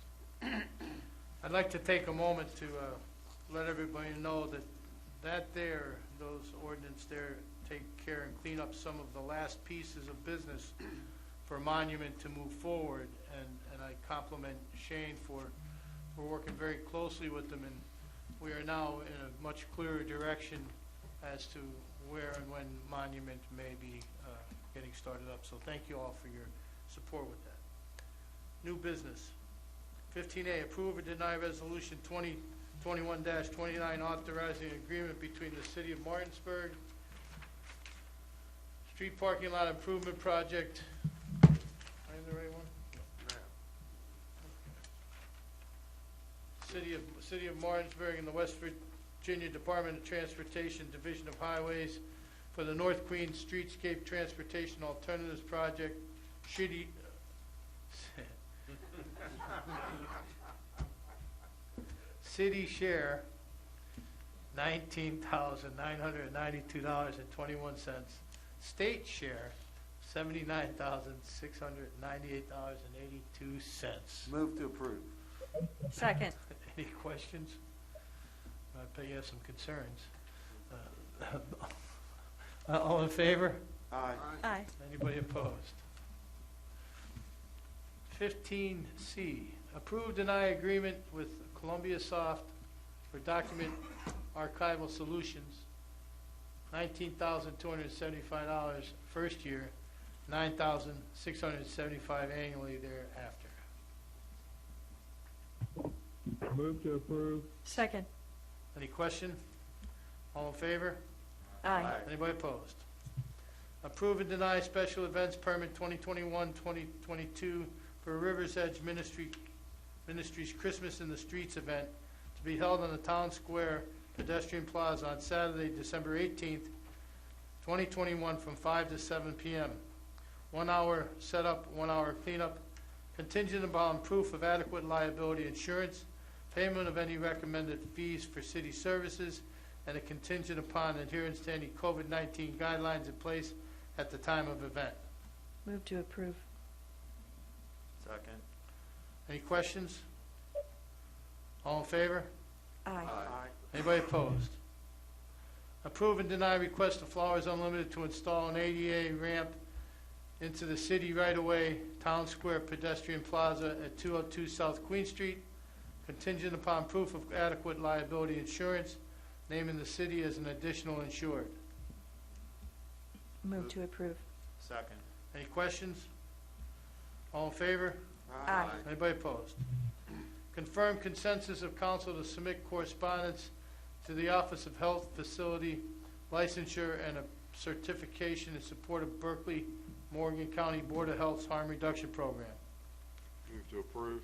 I'd like to take a moment to let everybody know that those ordinance there take care and clean up some of the last pieces of business for Monument to move forward, and I compliment Shane for working very closely with them, and we are now in a much clearer direction as to where and when Monument may be getting started up. So thank you all for your support with that. New business. 15A, approve or deny resolution 2021-29 authorizing an agreement between the City of Martinsburg Street Parking Lot Improvement Project. Am I in the right one? City of Martinsburg and the West Virginia Department of Transportation, Division of Highways for the North Queens Streetscape Transportation Alternatives Project, City share, $19,992.21. State share, $79,698.82. Move to approve. Second. Any questions? I bet you have some concerns. All in favor? Aye. Aye. Anybody opposed? 15C, approve, deny agreement with Columbia Soft for document archival solutions, $19,275 first year, $9,675 annually thereafter. Move to approve. Second. Any question? All in favor? Aye. Anybody opposed? Approve and deny special events permit 2021-2022 for River's Edge Ministries Christmas in the Streets event to be held on the Town Square Pedestrian Plaza on Saturday, December 18th, 2021 from 5 to 7 p.m. 1 hour setup, 1 hour cleanup, contingent upon proof of adequate liability insurance, payment of any recommended fees for city services, and a contingent upon adherence to any COVID-19 guidelines in place at the time of event. Move to approve. Second. Any questions? All in favor? Aye. Anybody opposed? Approve and deny request of Flowers Unlimited to install an ADA ramp into the city right-of-way, Town Square Pedestrian Plaza at 202 South Queen Street, contingent upon proof of adequate liability insurance, naming the city as an additional insured. Move to approve. Second. Any questions? All in favor? Aye. Anybody opposed? Confirm consensus of council to submit correspondence to the Office of Health Facility Licensure and a certification in support of Berkeley Morgan County Board of Health's harm reduction program. Move to approve.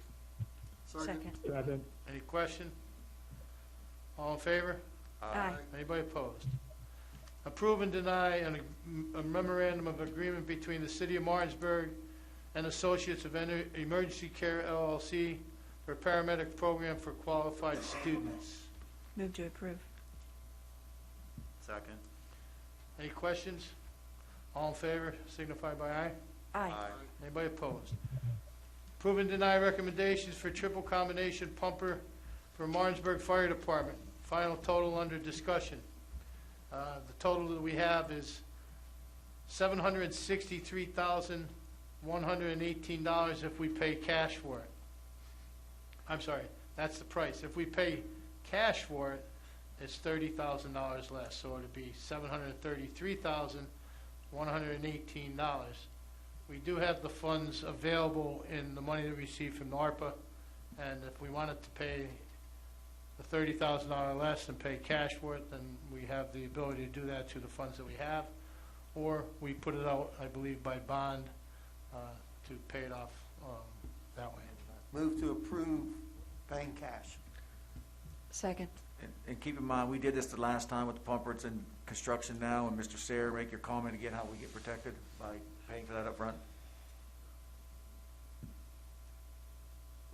Second. Second. Any question? All in favor? Aye. Anybody opposed? Approve and deny a memorandum of agreement between the City of Martinsburg and Associates of Emergency Care LLC for a paramedic program for qualified students. Move to approve. Second. Any questions? All in favor, signify by aye. Aye. Anybody opposed? Approve and deny recommendations for triple combination pumper for Martinsburg Fire Department. Final total under discussion. The total that we have is $763,118 if we pay cash for it. I'm sorry, that's the price. If we pay cash for it, it's $30,000 less, so it'd be $733,118. We do have the funds available in the money that we received from NARPA, and if we wanted to pay the $30,000 less and pay cash for it, then we have the ability to do that through the funds that we have, or we put it out, I believe, by bond to pay it off that way. Move to approve paying cash. Second. And keep in mind, we did this the last time with the pumper. It's in construction now, and Mr. Sayre, make your comment again how we get protected by paying for that up front.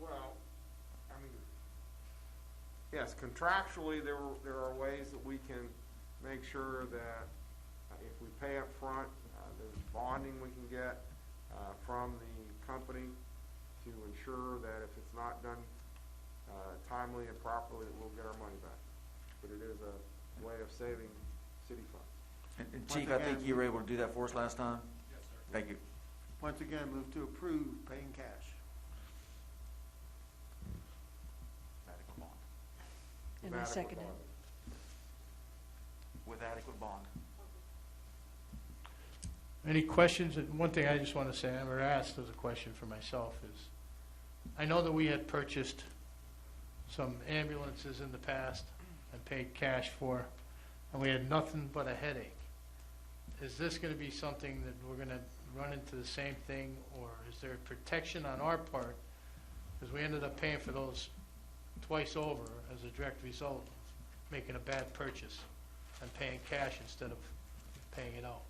Well, I mean, yes, contractually, there are ways that we can make sure that if we pay up front, there's bonding we can get from the company to ensure that if it's not done timely and properly, that we'll get our money back. But it is a way of saving city funds. And Chief, I think you were able to do that for us last time? Yes, sir. Thank you. Once again, move to approve paying cash. Adequate bond. And I second it. With adequate bond. Any questions? And one thing I just want to say, I never asked as a question for myself is, I know that we had purchased some ambulances in the past and paid cash for, and we had nothing but a headache. Is this going to be something that we're going to run into the same thing, or is there protection on our part? Because we ended up paying for those twice over as a direct result of making a bad purchase and paying cash instead of paying it out.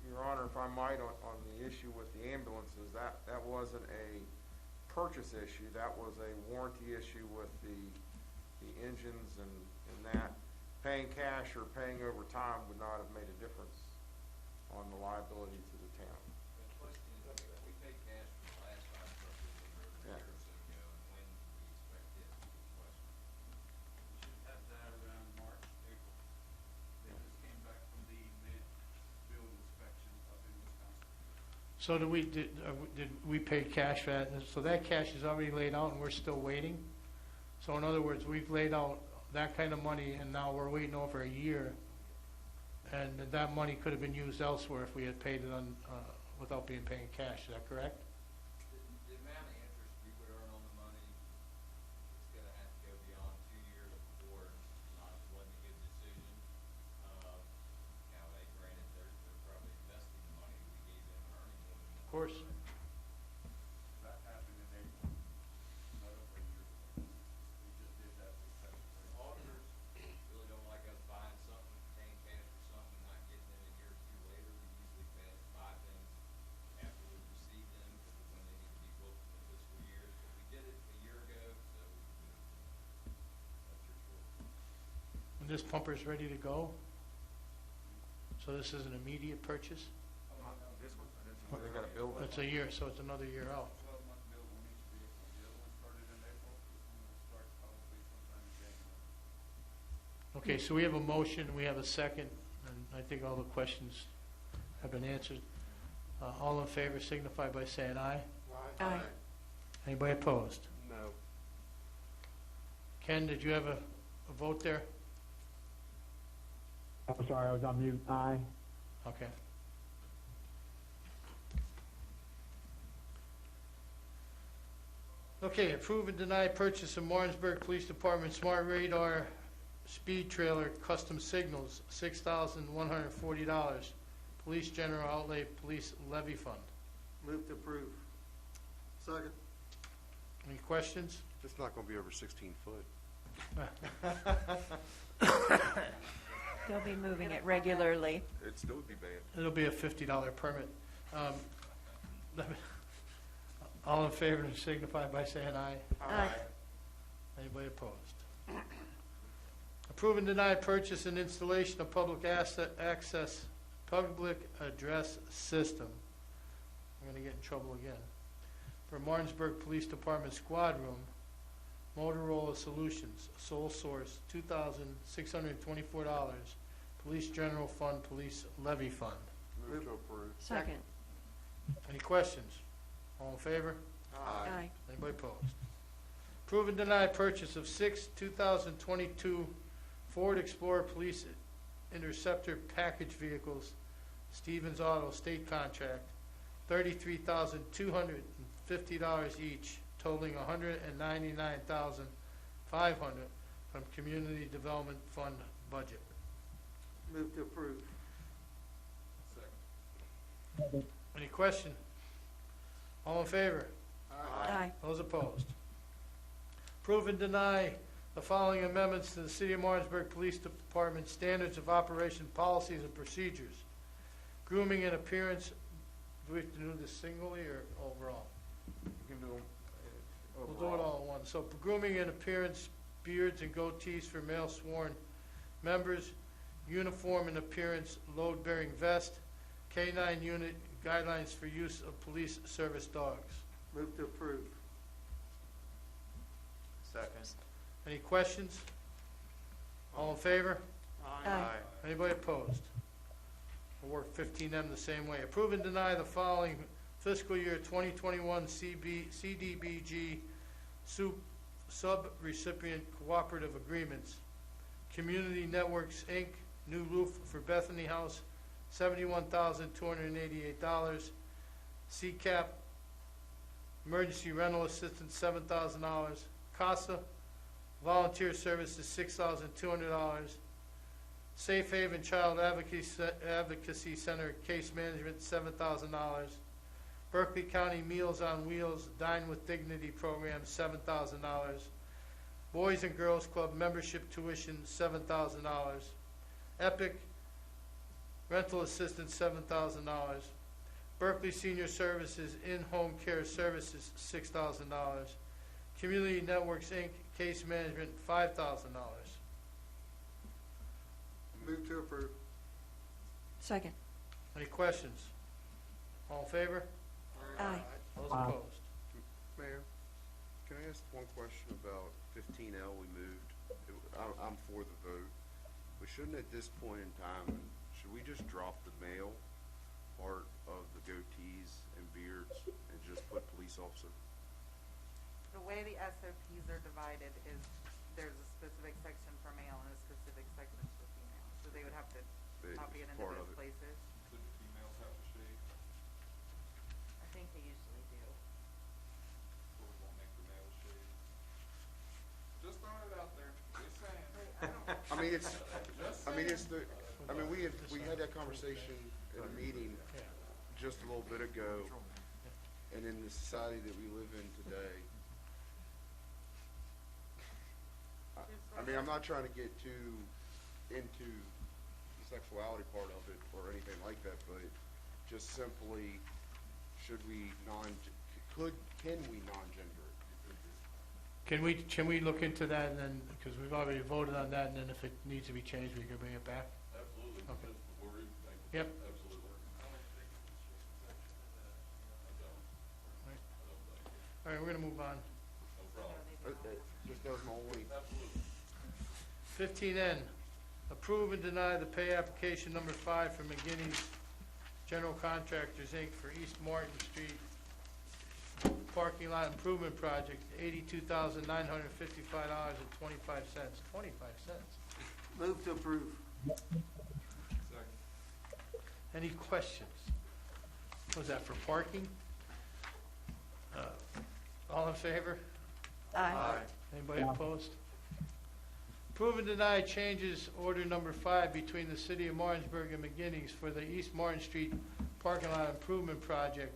Your Honor, if I might, on the issue with the ambulances, that wasn't a purchase issue, that was a warranty issue with the engines and that. Paying cash or paying over time would not have made a difference on the liability to the town. The question is, we paid cash for the last 5 trucks Yeah. a year or so ago, and when do we expect it? Question. We should have that around March, April. They just came back from the mid-field inspection up in Wisconsin. So did we pay cash for that? So that cash is already laid out and we're still waiting? So in other words, we've laid out that kind of money and now we're waiting over a year, and that money could have been used elsewhere if we had paid it on, without being paying cash, is that correct? The amount of interest we would earn on the money is gonna have to go beyond 2 years before it wasn't a good decision. Now, they granted, they're probably investing the money we gave them, earning more than that. Of course. That happened in April, not over a year ago. We just did that successfully. Auditors really don't like us buying something, paying cash for something, not getting it a year or two later. We usually buy things after we receive them, because of when they need to be booked for the fiscal year. So we did it a year ago, so that's your choice. And this pumper's ready to go? So this is an immediate purchase? This one, they got a bill. It's a year, so it's another year out. 12-month bill on each vehicle. The other one started in April. This one will start probably sometime in January. Okay, so we have a motion, we have a second, and I think all the questions have been answered. All in favor signify by saying aye. Aye. Anybody opposed? No. Ken, did you have a vote there? I'm sorry, I was on mute. Aye. Okay. Okay, approve and deny purchase of Martinsburg Police Department Smart Radar Speed Trailer Custom Signals, $6,140. Police General Outlay Police Levy Fund. Move to approve. Second. Any questions? It's not gonna be over 16 foot. They'll be moving it regularly. It still would be bad. It'll be a $50 permit. All in favor signify by saying aye. Aye. Anybody opposed? Approve and deny purchase and installation of public access public address system. I'm going to get in trouble again. For Martinsburg Police Department Squad Room, Motorola Solutions, sole source, $2,624. Police General Fund, Police Levy Fund. Move to approve. Second. Any questions? All in favor? Aye. Anybody opposed? Approve and deny purchase of 6 2022 Ford Explorer Police Interceptor package vehicles, Stevens Auto State Contract, $33,250 each, totaling $199,500 from Community Development Fund budget. Move to approve. Any question? All in favor? Aye. Those opposed? Approve and deny the following amendments to the City of Martinsburg Police Department Standards of Operation Policies and Procedures. Grooming and appearance, do we have to do this singly or overall? You can do them We'll do it all at once. So grooming and appearance, beards and goatees for male sworn members, uniform and appearance, load-bearing vest, K-9 unit guidelines for use of police service dogs. Move to approve. Second. Any questions? All in favor? Aye. Anybody opposed? We'll work 15M the same way. Approve and deny the following fiscal year 2021 CDBG sub-recipient cooperative agreements. Community Networks, Inc., new roof for Bethany House, $71,288. CCAP Emergency Rental Assistance, $7,000. CASA Volunteer Services, $6,200. Safe Haven Child Advocacy Center Case Management, $7,000. Berkeley County Meals on Wheels Dine with Dignity Program, $7,000. Boys and Girls Club Membership Tuition, $7,000. Epic Rental Assistance, $7,000. Berkeley Senior Services In-Home Care Services, $6,000. Community Networks, Inc., Case Management, $5,000. Move to approve. Second. Any questions? All in favor? Aye. Those Aye. opposed? Mayor, can I ask one question about 15L we moved? I'm for the vote, but shouldn't at this point in time, should we just drop the male part of the goatees and beards and just put police officer? The way the SOPs are divided is there's a specific section for male and a specific section for female. So they would have to not be in It's part individual of it. places. Do the females have to shave? I think they usually do. So we won't make the males shave? Just throwing it out there, just saying. We had that conversation at a meeting just a little bit ago, and in the society that we live in today, I'm not trying to get too into the sexuality part of it or anything like that, but just simply, can we non-gender it? Can we look into that and then, because we've already voted on that, and then if it needs to be changed, we can bring it back? Absolutely. Okay. Before we make it. Yep. Absolutely. All right, we're gonna move on. No problem. Just that was my only. Absolutely. 15N, approve and deny the pay application number 5 for McGinney's General Contractors, Inc. for East Martin Street Parking Lot Improvement Project, $82,955.25. 25 cents. Move to approve. Any questions? Was that for parking? All in favor? Aye. Anybody opposed? Approve and deny changes order number 5 between the City of Martinsburg and McGinney's for the East Martin Street Parking Lot Improvement Project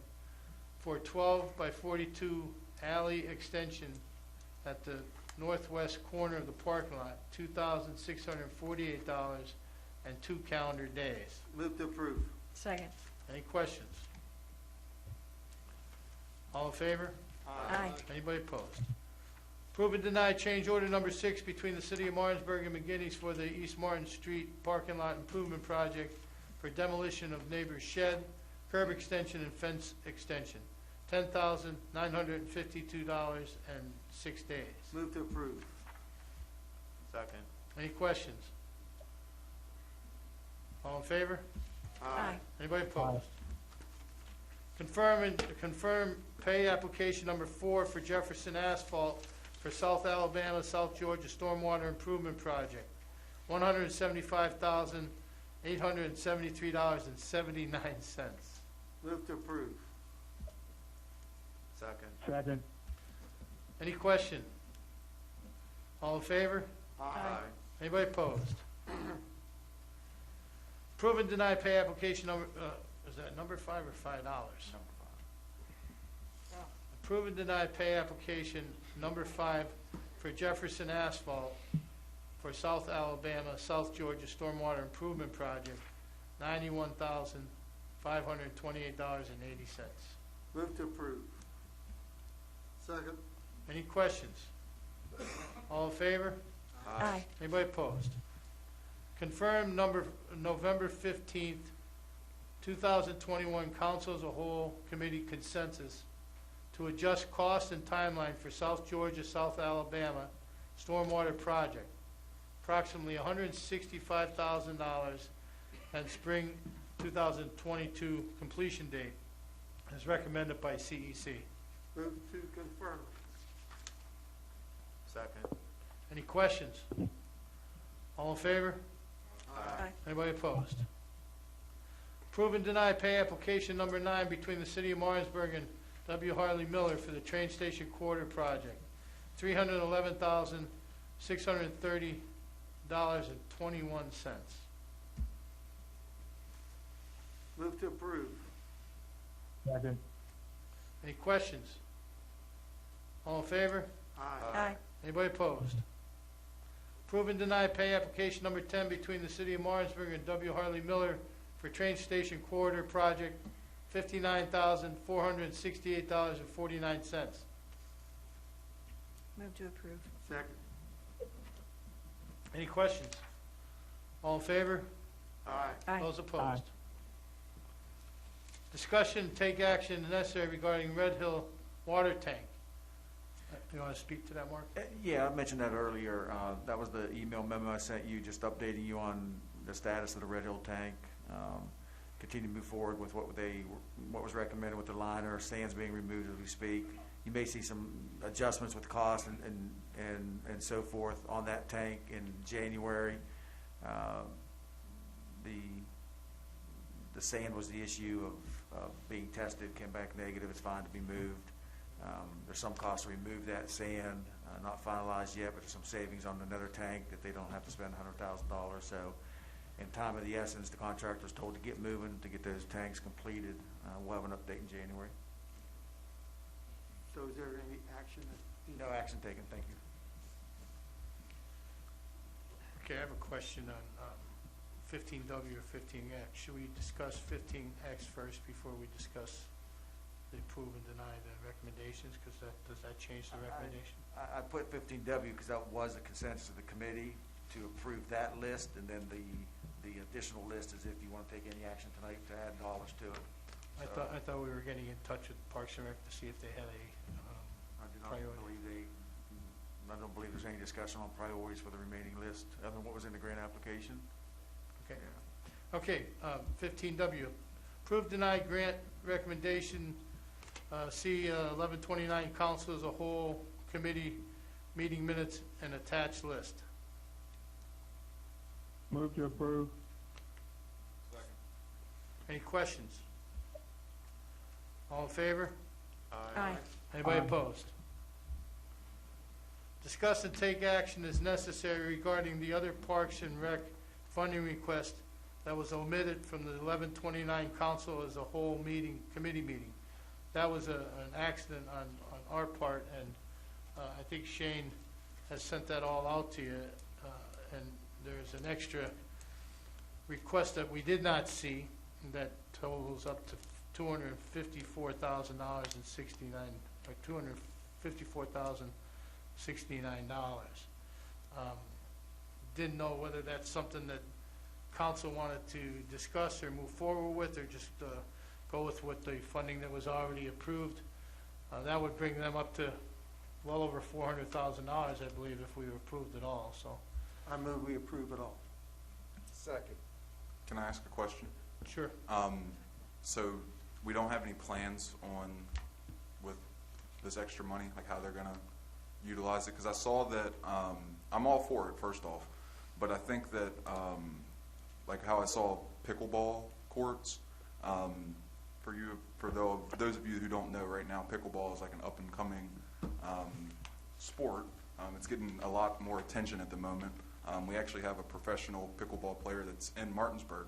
for 12 by 42 alley extension at the northwest corner of the parking lot, $2,648 and 2 calendar days. Move to approve. Second. Any questions? All in favor? Aye. Anybody opposed? Approve and deny change order number 6 between the City of Martinsburg and McGinney's for the East Martin Street Parking Lot Improvement Project for demolition of neighbor's shed, curb extension, and fence extension, $10,952 and 6 days. Move to approve. Second. Any questions? All in favor? Aye. Anybody opposed? Confirm pay application number 4 for Jefferson Asphalt for South Alabama, South Georgia Stormwater Improvement Project, $175,873.79. Move to approve. Second. Second. Any question? All in favor? Aye. Anybody opposed? Approve and deny pay application number, is that number 5 or $5? Approve and deny pay application number 5 for Jefferson Asphalt for South Alabama, South Georgia Stormwater Improvement Project, $91,528.80. Move to approve. Second. Any questions? All in favor? Aye. Anybody opposed? Confirm November 15th, 2021 Council as a Whole Committee consensus to adjust cost and timeline for South Georgia, South Alabama Stormwater Project, approximately $165,000, and spring 2022 completion date, as recommended by CEC. Move to confirm. Second. Any questions? All in favor? Aye. Anybody opposed? Approve and deny pay application number 9 between the City of Martinsburg and W. Harley Miller for the train station quarter project. $311,630.21. Move to approve. Second. Any questions? All in favor? Aye. Anybody opposed? Approve and deny pay application number 10 between the City of Martinsburg and W. Harley Miller for train station corridor project, $59,468.49. Move to approve. Second. Any questions? All in favor? Aye. Aye. Those opposed? Discussion, and take action necessary regarding Red Hill water tank. You want to speak to that, Mark? Yeah, I mentioned that earlier. That was the email memo I sent you, just updating you on the status of the Red Hill tank. Continue to move forward with what was recommended with the liner, sands being removed as we speak. You may see some adjustments with cost and so forth on that tank in January. The sand was the issue of being tested, came back negative, it's fine to be moved. There's some cost to remove that sand, not finalized yet, but there's some savings on another tank that they don't have to spend $100,000. So in time of the essence, the contractor's told to get moving to get those tanks completed. We'll have an update in January. So is there any action? No action taken, thank you. Okay, I have a question on 15W or 15X. Should we discuss 15X first before we discuss the approve and deny the recommendations? Because does that change the recommendation? I put 15W because that was the consensus of the committee to approve that list, and then the additional list is if you want to take any action tonight to add dollars to it. I thought we were getting in touch with Parks and Rec to see if they had a I do not priority. I don't believe there's any discussion on priorities for the remaining list, other than what was in the grant application. Okay. Okay, 15W, approve, deny grant recommendation, C 1129, council as a whole, committee meeting minutes and attached list. Move to approve. Any questions? All in favor? Aye. Anybody Aye. opposed? Discuss and take action as necessary regarding the other Parks and Rec funding request that was omitted from the 1129 council as a whole meeting, committee meeting. That was an accident on our part, and I think Shane has sent that all out to you, and there's an extra request that we did not see that totals up to $254,069, or $254,069. Didn't know whether that's something that council wanted to discuss or move forward with, or just go with what the funding that was already approved. That would bring them up to well over $400,000, I believe, if we approved it all. So, I move we approve it all. Second. Can I ask a question? sure. So we don't have any plans on with this extra money, like how they're gonna utilize it? Because I saw that, I'm all for it, first off, but I think that, like how I saw pickleball courts, for those of you who don't know right now, pickleball is like an up and coming sport. It's getting a lot more attention at the moment. We actually have a professional pickleball player that's in Martinsburg,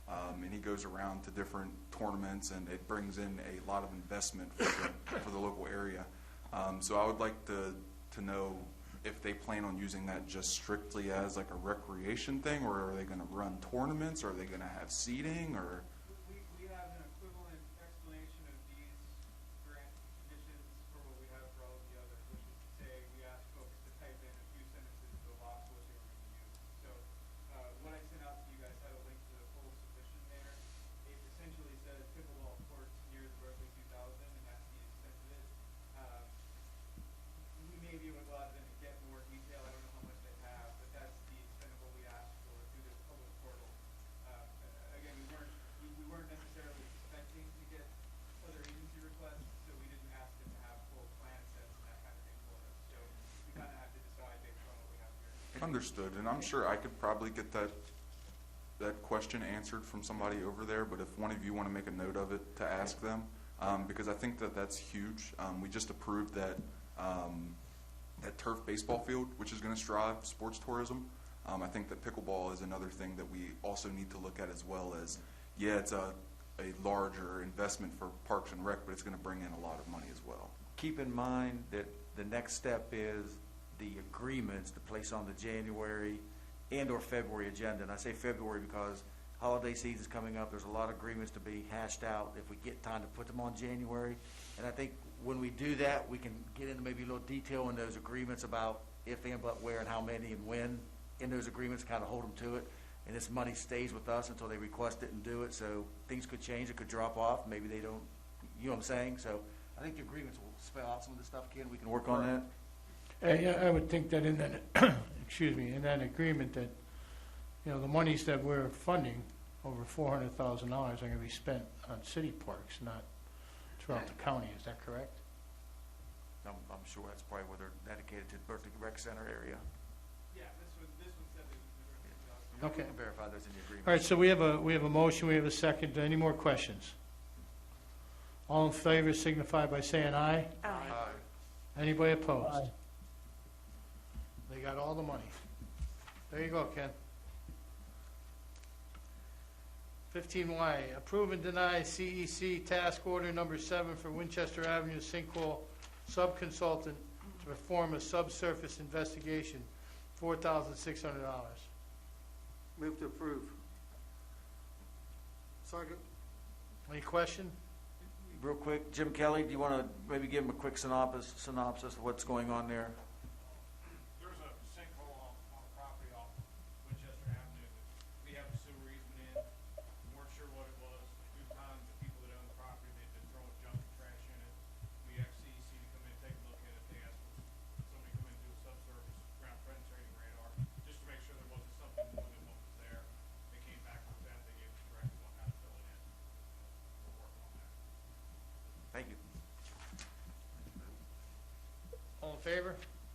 and he goes around to different tournaments, and it brings in a lot of investment for the local area. So I would like to know if they plan on using that just strictly as like a recreation thing, or are they going to run tournaments, or are they going to have seating, or? We have an equivalent explanation of these grant conditions for what we have for all of the others, which is to say we ask folks to type in a few sentences to the box what they were going to use. So what I sent out to you guys had a link to the full submission there. It essentially says pickleball courts near the Berkeley 2000, and that's the extent of it. We may be able to go out and get more detail. I don't know how much they have, but that's the extent of what we asked for through this public portal. Again, we weren't necessarily expecting to get other agency requests, so we didn't ask them to have full plan sets and that kind of thing for us. So we kind of have to decide based on what we have here. Understood, and I'm sure I could probably get that that question answered from somebody over there, but if one of you want to make a note of it to ask them, because I think that that's huge. We just approved that that turf baseball field, which is going to drive sports tourism. I think that pickleball is another thing that we also need to look at, as well as, yeah, it's a larger investment for Parks and Rec, but it's going to bring in a lot of money as well. Keep in mind that the next step is the agreements to place on the January and or February agenda. And I say February because holiday season's coming up. There's a lot of agreements to be hashed out if we get time to put them on January. And I think when we do that, we can get into maybe a little detail in those agreements about if and but where and how many and when in those agreements, kind of hold them to it. And this money stays with us until they request it and do it. So things could change. It could drop off. Maybe they don't. You know what I'm saying? So I think the agreements will spell out some of the stuff, Ken. We can work on that. Yeah, I would think that in that, excuse me, in that agreement that, you know, the monies that we're funding, over $400,000, are going to be spent on city parks, not throughout the county. Is that correct? I'm sure that's probably where they're dedicated to the Berkeley Rec Center area. Yeah, this one said it Okay. We can verify those in the agreement. All right, so we have a motion, we have a second. Any more questions? All in favor signify by saying aye. Aye. Anybody opposed? Aye. They got all the money. There you go, Ken. 15Y, approve and deny CEC task order number 7 for Winchester Avenue sinkhole sub-consultant to perform a subsurface investigation, $4,600. Move to approve. Second. Any question? Real quick, Jim Kelly, do you want to maybe give him a quick synopsis of what's going on there? There's a sinkhole on a property off Winchester Avenue that we have a sewer easement in. We weren't sure what it was. Through time, the people that own the property, they've been throwing junk and trash in it. We asked CEC to come in and take a look at it. They asked somebody to come in and do a subsurface ground penetrating radar, just to make sure there wasn't something more than what was there. They came back with that. They gave us directions on how to fill it in. We're working on that. Thank you. All in favor?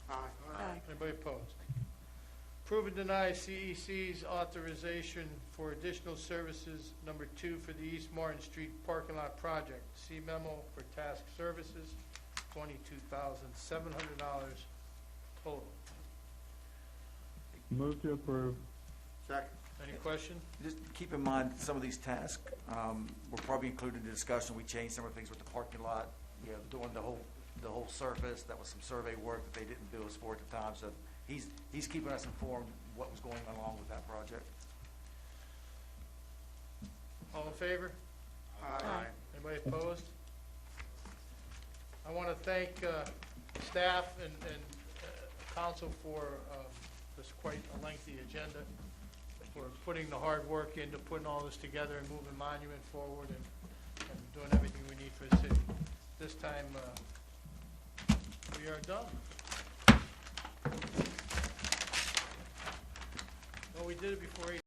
Aye. Anybody opposed? Approve and deny CEC's authorization for additional services, number 2, for the East Martin Street parking lot project. See memo for task services, $22,700 total. Move to approve. Second. Any question? Just keep in mind, some of these tasks were probably included in the discussion. We changed some of the things with the parking lot, you know, doing the whole surface. That was some survey work that they didn't bill us for at the time. So he's keeping us informed what was going on along with that project. All in favor? Aye. Anybody opposed? I want to thank staff and council for this quite a lengthy agenda, for putting the hard work into putting all this together and moving Monument forward and doing everything we need for the city. This time, we are done. Well, we did it before